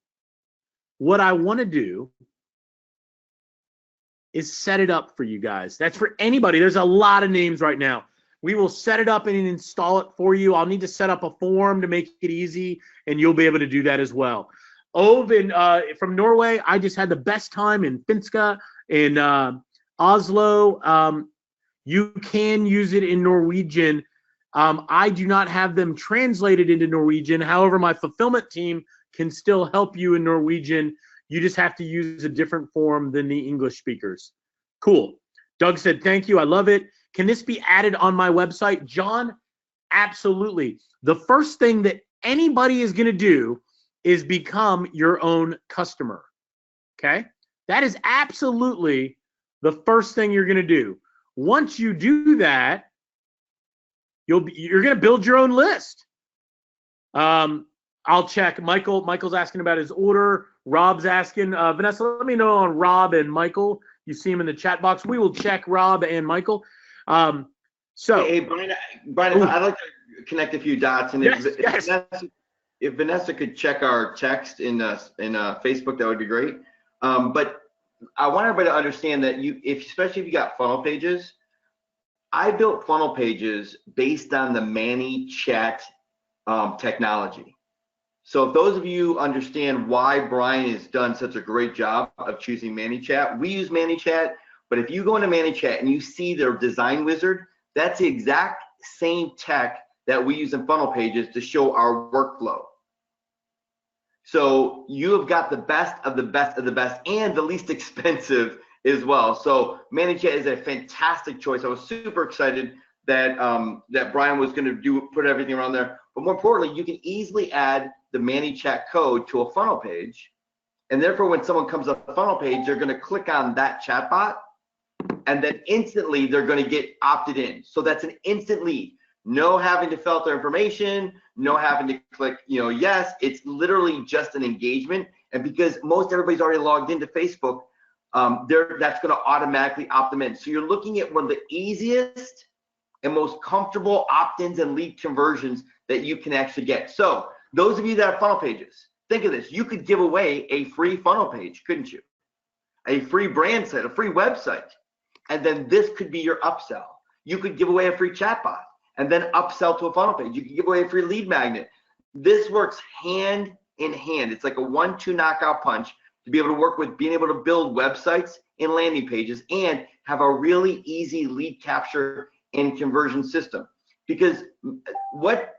is set it up for you guys. That's for anybody. There's a lot of names right now. We will set it up and install it for you. I'll need to set up a form to make it easy, and you'll be able to do that as well. Ove from Norway, I just had the best time in Finska, in Oslo. You can use it in Norwegian. I do not have them translated into Norwegian. However, my fulfillment team can still help you in Norwegian. You just have to use a different form than the English speakers. Cool. Doug said, thank you. I love it. Can this be added on my website? John, absolutely. The first thing that anybody is going to do is become your own customer. Okay? That is absolutely the first thing you're going to do. Once you do that, you're going to build your own list. I'll check. Michael's asking about his order. Rob's asking. Vanessa, let me know on Rob and Michael. You see him in the chat box. We will check Rob and Michael. Hey, Brian, I'd like to connect a few dots. And if Vanessa could check our text in Facebook, that would be great. But I want everybody to understand that especially if you got funnel pages, I built funnel pages based on the ManyChat technology. So if those of you understand why Brian has done such a great job of choosing ManyChat, we use ManyChat, but if you go into ManyChat and you see their design wizard, that's the exact same tech that we use in funnel pages to show our workflow. So you have got the best of the best of the best and the least expensive as well. So ManyChat is a fantastic choice. I was super excited that that Brian was going to put everything around there. But more importantly, you can easily add the ManyChat code to a funnel page, and therefore when someone comes up the funnel page, they're going to click on that chatbot, and then instantly they're going to get opted in. So that's an instant lead. No having to fill out their information, no having to click, yes. It's literally just an engagement, and because most everybody's already logged into Facebook, that's going to automatically opt them in. So you're looking at one of the easiest and most comfortable opt-ins and lead conversions that you can actually get. So those of you that have funnel pages, think of this. You could give away a free funnel page, couldn't you? A free brand site, a free website, and then this could be your upsell. You could give away a free chatbot and then upsell to a funnel page. You could give away a free lead magnet. This works hand in hand. It's like a 1-2 knockout punch to be able to work with being able to build websites and landing pages and have a really easy lead capture and conversion system. Because what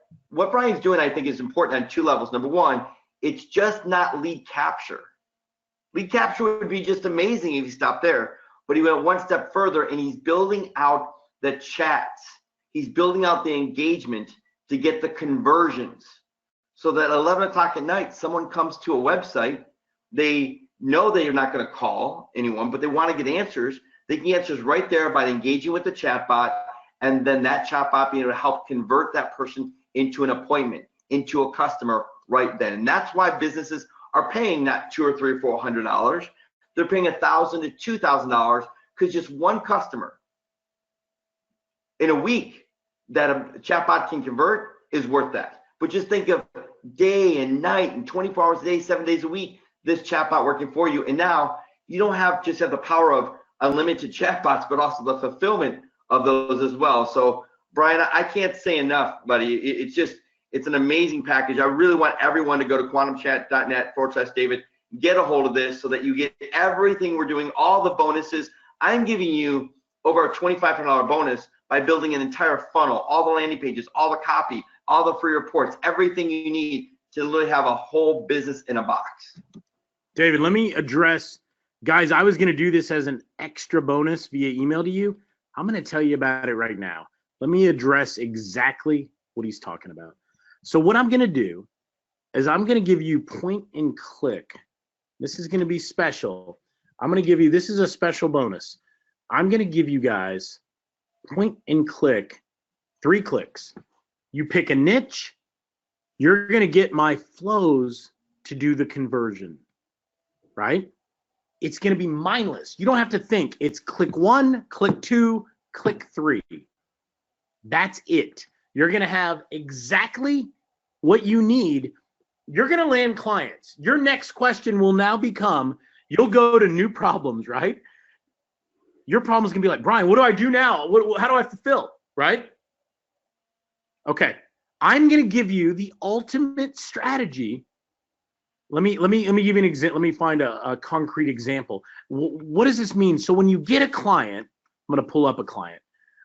Brian's doing, I think, is important on two levels. Number one, it's just not lead capture. Lead capture would be just amazing if he stopped there, but he went one step further and he's building out the chats. He's building out the engagement to get the conversions so that at 11 o'clock at night, someone comes to a website they know that you're not going to call anyone, but they want to get answers. They get answers right there by engaging with the chatbot, and then that chatbot being able to help convert that person into an appointment, into a customer right then. And that's why businesses are paying not $200 or $300 or $400. They're paying $1,000 to $2,000 because just one customer in a week that a chatbot can convert is worth that. But just think of day and night and 24 hours a day, 7 days a week, this chatbot working for you. And now you don't just have the power of unlimited chatbots, but also the fulfillment of those as well. So Brian, I can't say enough, buddy. It's an amazing package. I really want everyone to go to quantumchat.net/David, get a hold of this so that you get everything we're doing, all the bonuses. I'm giving you over a $2,500 bonus by building an entire funnel, all the landing pages, all the copy, all the free reports, everything you need to literally have a whole business in a box. David, let me address, guys, I was going to do this as an extra bonus via email to you. I'm going to tell you about it right now. Let me address exactly what he's talking about. So what I'm going to do is I'm going to give you point and click. This is going to be special. I'm going to give you, this is a special bonus. I'm going to give you guys point and click, 3 clicks. You pick a niche, you're going to get my flows to do the conversion, right? It's going to be mindless. You don't have to think. It's click 1, click 2, click 3. That's it. You're going to have exactly what you need. You're going to land clients. Your next question will now become, you'll go to new problems, right? Your problem is going to be like, Brian, what do I do now? How do I fulfill, right? Okay. I'm going to give you the ultimate strategy. Let me give you an example. Let me find a concrete example. What does this mean? So when you get a client, I'm going to pull up a client.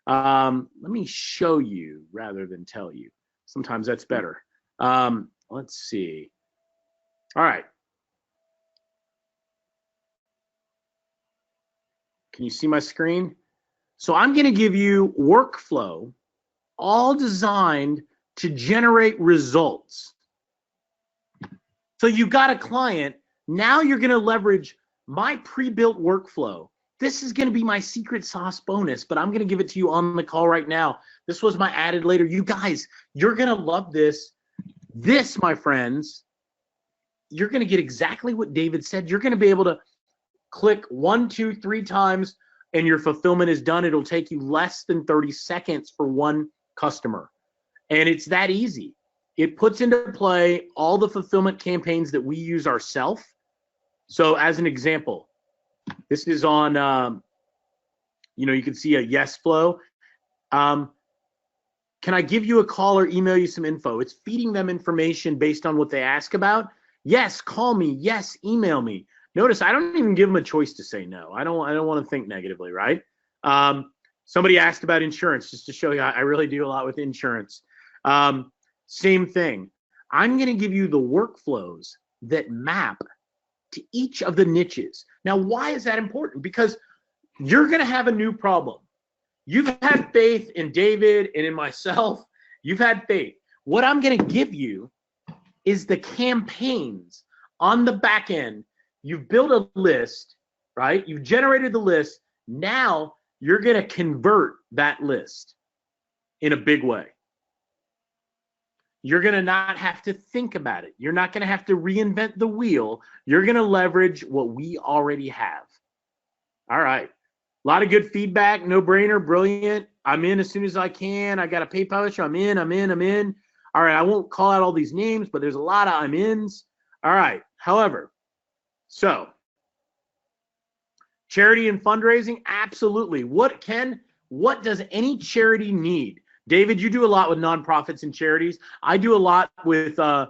Let me show you rather than tell you. Sometimes that's better. Let's see. All right. Can you see my screen? So I'm going to give you workflow, all designed to generate results. So you got a client. Now you're going to leverage my pre-built workflow. This is going to be my secret sauce bonus, but I'm going to give it to you on the call right now. This was my added later. You guys, you're going to love this. This, my friends, you're going to get exactly what David said. You're going to be able to click 1, 2, 3 times and your fulfillment is done. It'll take you less than 30 seconds for one customer. And it's that easy. It puts into play all the fulfillment campaigns that we use ourselves. So as an example, this is on, you can see a yes flow. Can I give you a call or email you some info? It's feeding them information based on what they ask about. Yes, call me. Yes, email me. Notice I don't even give them a choice to say no. I don't want to think negatively, right? Somebody asked about insurance, just to show you I really do a lot with insurance. Same thing. I'm going to give you the workflows that map to each of the niches. Now, why is that important? Because you're going to have a new problem. You've had faith in David and in myself. You've had faith. What I'm going to give you is the campaigns on the back end. You've built a list, right? You've generated the list. Now you're going to convert that list in a big way. You're going to not have to think about it. You're not going to have to reinvent the wheel. You're going to leverage what we already have. All right. A lot of good feedback. No brainer. Brilliant. I'm in as soon as I can. I got a PayPal issue. I'm in. All right. I won't call out all these names, but there's a lot of I'm ins. All right. However, so charity and fundraising. Absolutely. What does any charity need? David, you do a lot with nonprofits and charities. I do a lot with, I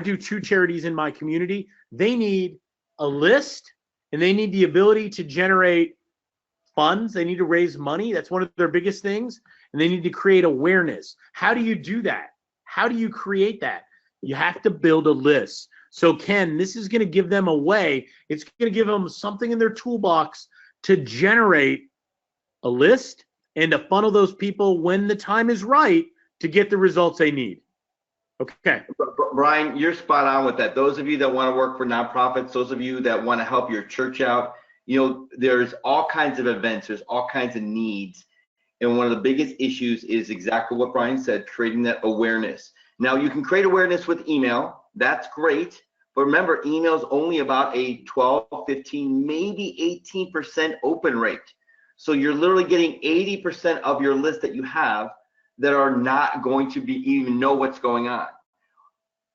do 2 charities in my community. They need a list and they need the ability to generate funds. They need to raise money. That's one of their biggest things. And they need to create awareness. How do you do that? How do you create that? You have to build a list. So Ken, this is going to give them a way. It's going to give them something in their toolbox to generate a list and to funnel those people when the time is right to get the results they need. Okay. Brian, you're spot on with that. Those of you that want to work for nonprofits, those of you that want to help your church out, there's all kinds of events, there's all kinds of needs. And one of the biggest issues is exactly what Brian said, creating that awareness. Now, you can create awareness with email. That's great. But remember, email is only about a 12, 15, maybe 18% open rate. So you're literally getting 80% of your list that you have that are not going to even know what's going on,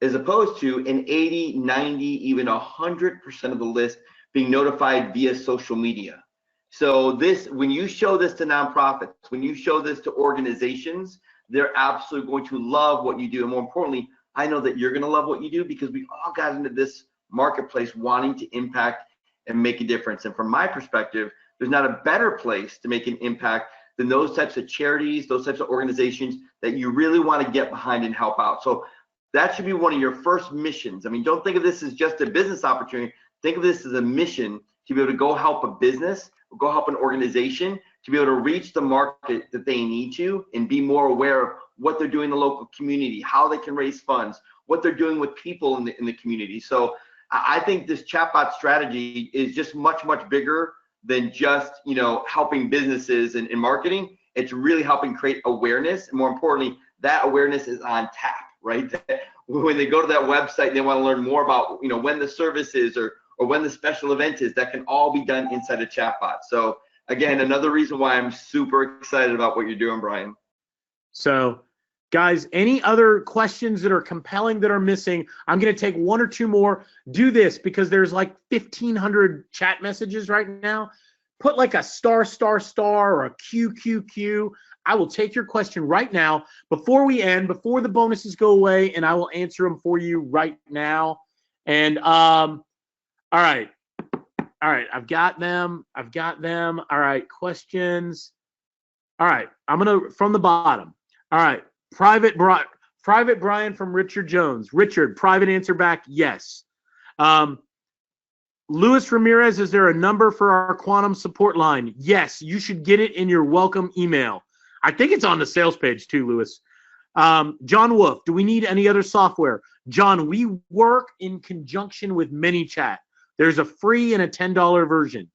as opposed to an 80, 90, even 100% of the list being notified via social media. So when you show this to nonprofits, when you show this to organizations, they're absolutely going to love what you do. And more importantly, I know that you're going to love what you do, because we all got into this marketplace wanting to impact and make a difference. And from my perspective, there's not a better place to make an impact than those types of charities, those types of organizations that you really want to get behind and help out. So that should be one of your first missions. I mean, don't think of this as just a business opportunity. Think of this as a mission to be able to go help a business, or go help an organization to be able to reach the market that they need to, and be more aware of what they're doing in the local community, how they can raise funds, what they're doing with people in the community. So I think this chatbot strategy is just much, much bigger than just, helping businesses and marketing. It's really helping create awareness. And more importantly, that awareness is on tap, right? When they go to that website and they want to learn more about, when the service is or when the special event is, that can all be done inside a chatbot. So again, another reason why I'm super excited about what you're doing, Brian. So guys, any other questions that are compelling that are missing? I'm going to take one or two more. Do this, because there's like 1,500 chat messages right now. Put like a star or a QQQ. I will take your question right now before we end, before the bonuses go away, and I will answer them for you right now. And all right. I've got them. All right, questions. All right, I'm gonna from the bottom. All right, Private Brian from Richard Jones. Richard, private answer back, yes. Luis Ramirez, is there a number for our quantum support line? Yes, you should get it in your welcome email. I think it's on the sales page too, Luis. John Wolf, do we need any other software? John, we work in conjunction with ManyChat. There's a free and a $10 version.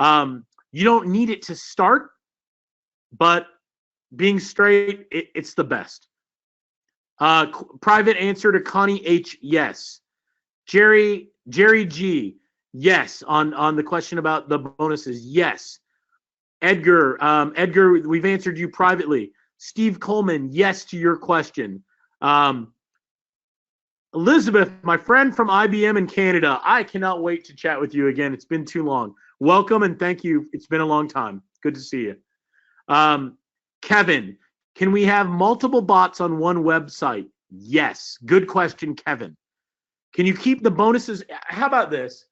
You don't need it to start, but being straight, it's the best. Private answer to Connie H, yes. Jerry G, yes, on the question about the bonuses, yes. Edgar, we've answered you privately. Steve Coleman, yes to your question. Elizabeth, my friend from IBM in Canada, I cannot wait to chat with you again. It's been too long. Welcome and thank you. It's been a long time. Good to see you. Kevin, can we have multiple bots on one website? Yes. Good question, Kevin. Can you keep the bonuses? How about this?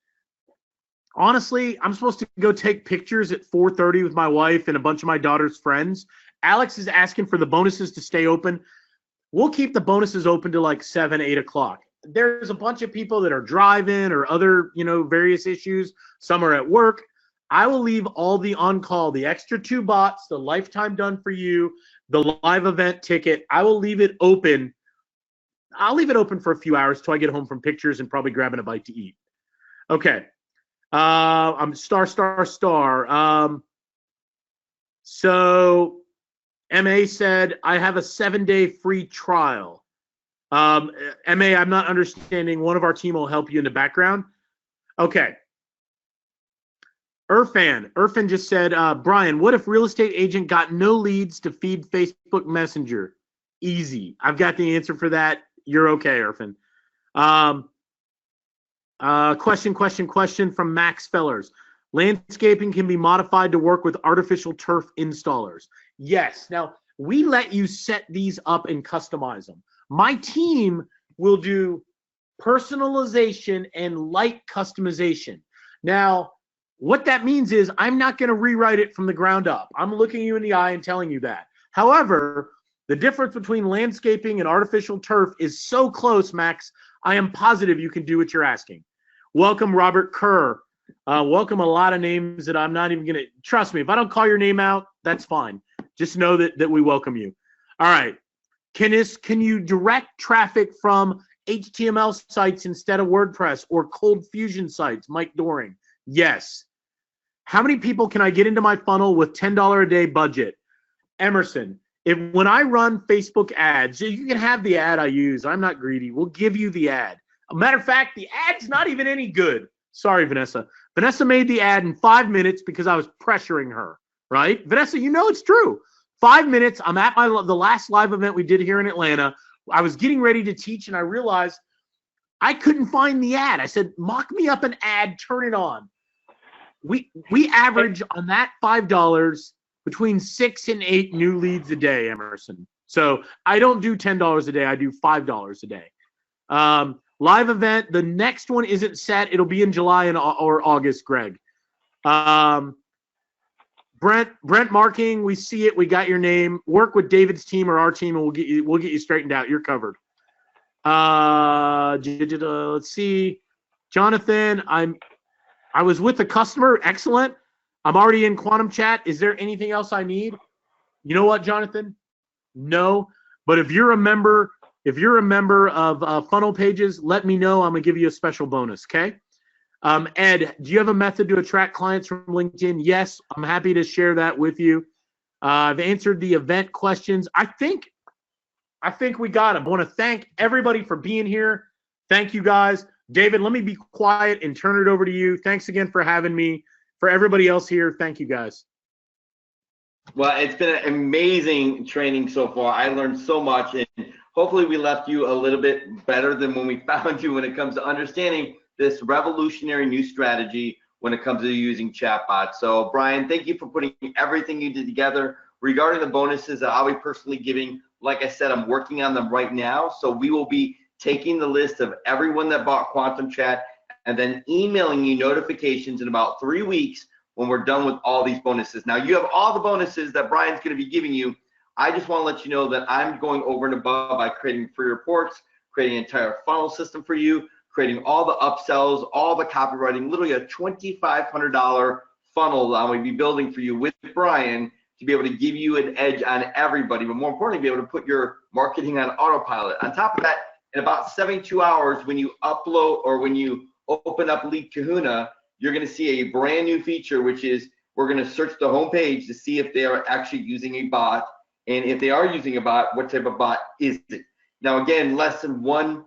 Honestly, I'm supposed to go take pictures at 4:30 with my wife and a bunch of my daughter's friends. Alex is asking for the bonuses to stay open. We'll keep the bonuses open to like 7, 8 o'clock. There's a bunch of people that are driving or other, various issues. Some are at work. I will leave all the on-call, the extra 2 bots, the lifetime done for you, the live event ticket. I will leave it open. I'll leave it open for a few hours till I get home from pictures and probably grabbing a bite to eat. Okay. I'm star. So MA said, I have a 7-day free trial. MA, I'm not understanding. One of our team will help you in the background. Okay. Irfan just said, Brian, what if real estate agent got no leads to feed Facebook Messenger? Easy. I've got the answer for that. You're okay, Irfan. Question from Max Fellers. Landscaping can be modified to work with artificial turf installers. Yes. Now, we let you set these up and customize them. My team will do personalization and light customization. Now, what that means is I'm not going to rewrite it from the ground up. I'm looking you in the eye and telling you that. However, the difference between landscaping and artificial turf is so close, Max, I am positive you can do what you're asking. Welcome, Robert Kerr. Welcome a lot of names that I'm not even going to – trust me, if I don't call your name out, that's fine. Just know that we welcome you. All right. Can you direct traffic from HTML sites instead of WordPress or Cold Fusion sites? Mike Doring. Yes. How many people can I get into my funnel with $10 a day budget? Emerson. When I run Facebook ads, you can have the ad I use. I'm not greedy. We'll give you the ad. A matter of fact, the ad's not even any good. Sorry, Vanessa. Vanessa made the ad in 5 minutes because I was pressuring her, right? Vanessa, you know it's true. 5 minutes, I'm at the last live event we did here in Atlanta. I was getting ready to teach, and I realized I couldn't find the ad. I said, mock me up an ad, turn it on. We average on that $5 between 6 and 8 new leads a day, Emerson. So I don't do $10 a day. I do $5 a day. Live event. The next one isn't set. It'll be in July or August, Greg. Brent Marking. We see it. We got your name. Work with David's team or our team, and we'll get you straightened out. You're covered. Let's see. Jonathan, I was with the customer. Excellent. I'm already in Quantum Chat. Is there anything else I need? You know what, Jonathan? No. But if you're a member of Funnel Pages, let me know. I'm gonna give you a special bonus. Okay. Ed, do you have a method to attract clients from LinkedIn? Yes, I'm happy to share that with you. I've answered the event questions. I think we got them. I want to thank everybody for being here. Thank you, guys. David, let me be quiet and turn it over to you. Thanks again for having me. For everybody else here, thank you, guys. Well, it's been an amazing training so far. I learned so much, and hopefully we left you a little bit better than when we found you when it comes to understanding this revolutionary new strategy when it comes to using chatbots. So, Brian, thank you for putting everything you did together. Regarding the bonuses that I'll be personally giving, like I said, I'm working on them right now. So we will be taking the list of everyone that bought Quantum Chat and then emailing you notifications in about 3 weeks when we're done with all these bonuses. Now, you have all the bonuses that Brian's going to be giving you. I just want to let you know that I'm going over and above by creating free reports, creating an entire funnel system for you, creating all the upsells, all the copywriting, literally a $2,500 funnel that I'm going to be building for you with Brian to be able to give you an edge on everybody, but more importantly, be able to put your marketing on autopilot. On top of that, in about 72 hours, when you upload or when you open up Lead Kahuna, you're going to see a brand new feature, which is we're going to search the homepage to see if they are actually using a bot. And if they are using a bot, what type of bot is it? Now, again, less than 1/10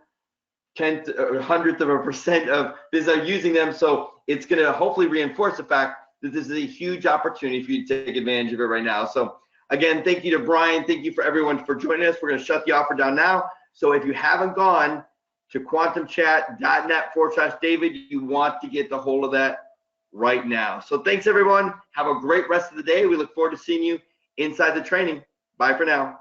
or 100th of a percent of business are using them. So it's going to hopefully reinforce the fact that this is a huge opportunity for you to take advantage of it right now. So again, thank you to Brian. Thank you for everyone for joining us. We're going to shut the offer down now. So if you haven't gone to quantumchat.net/David, you want to get the hold of that right now. So thanks, everyone. Have a great rest of the day. We look forward to seeing you inside the training. Bye for now.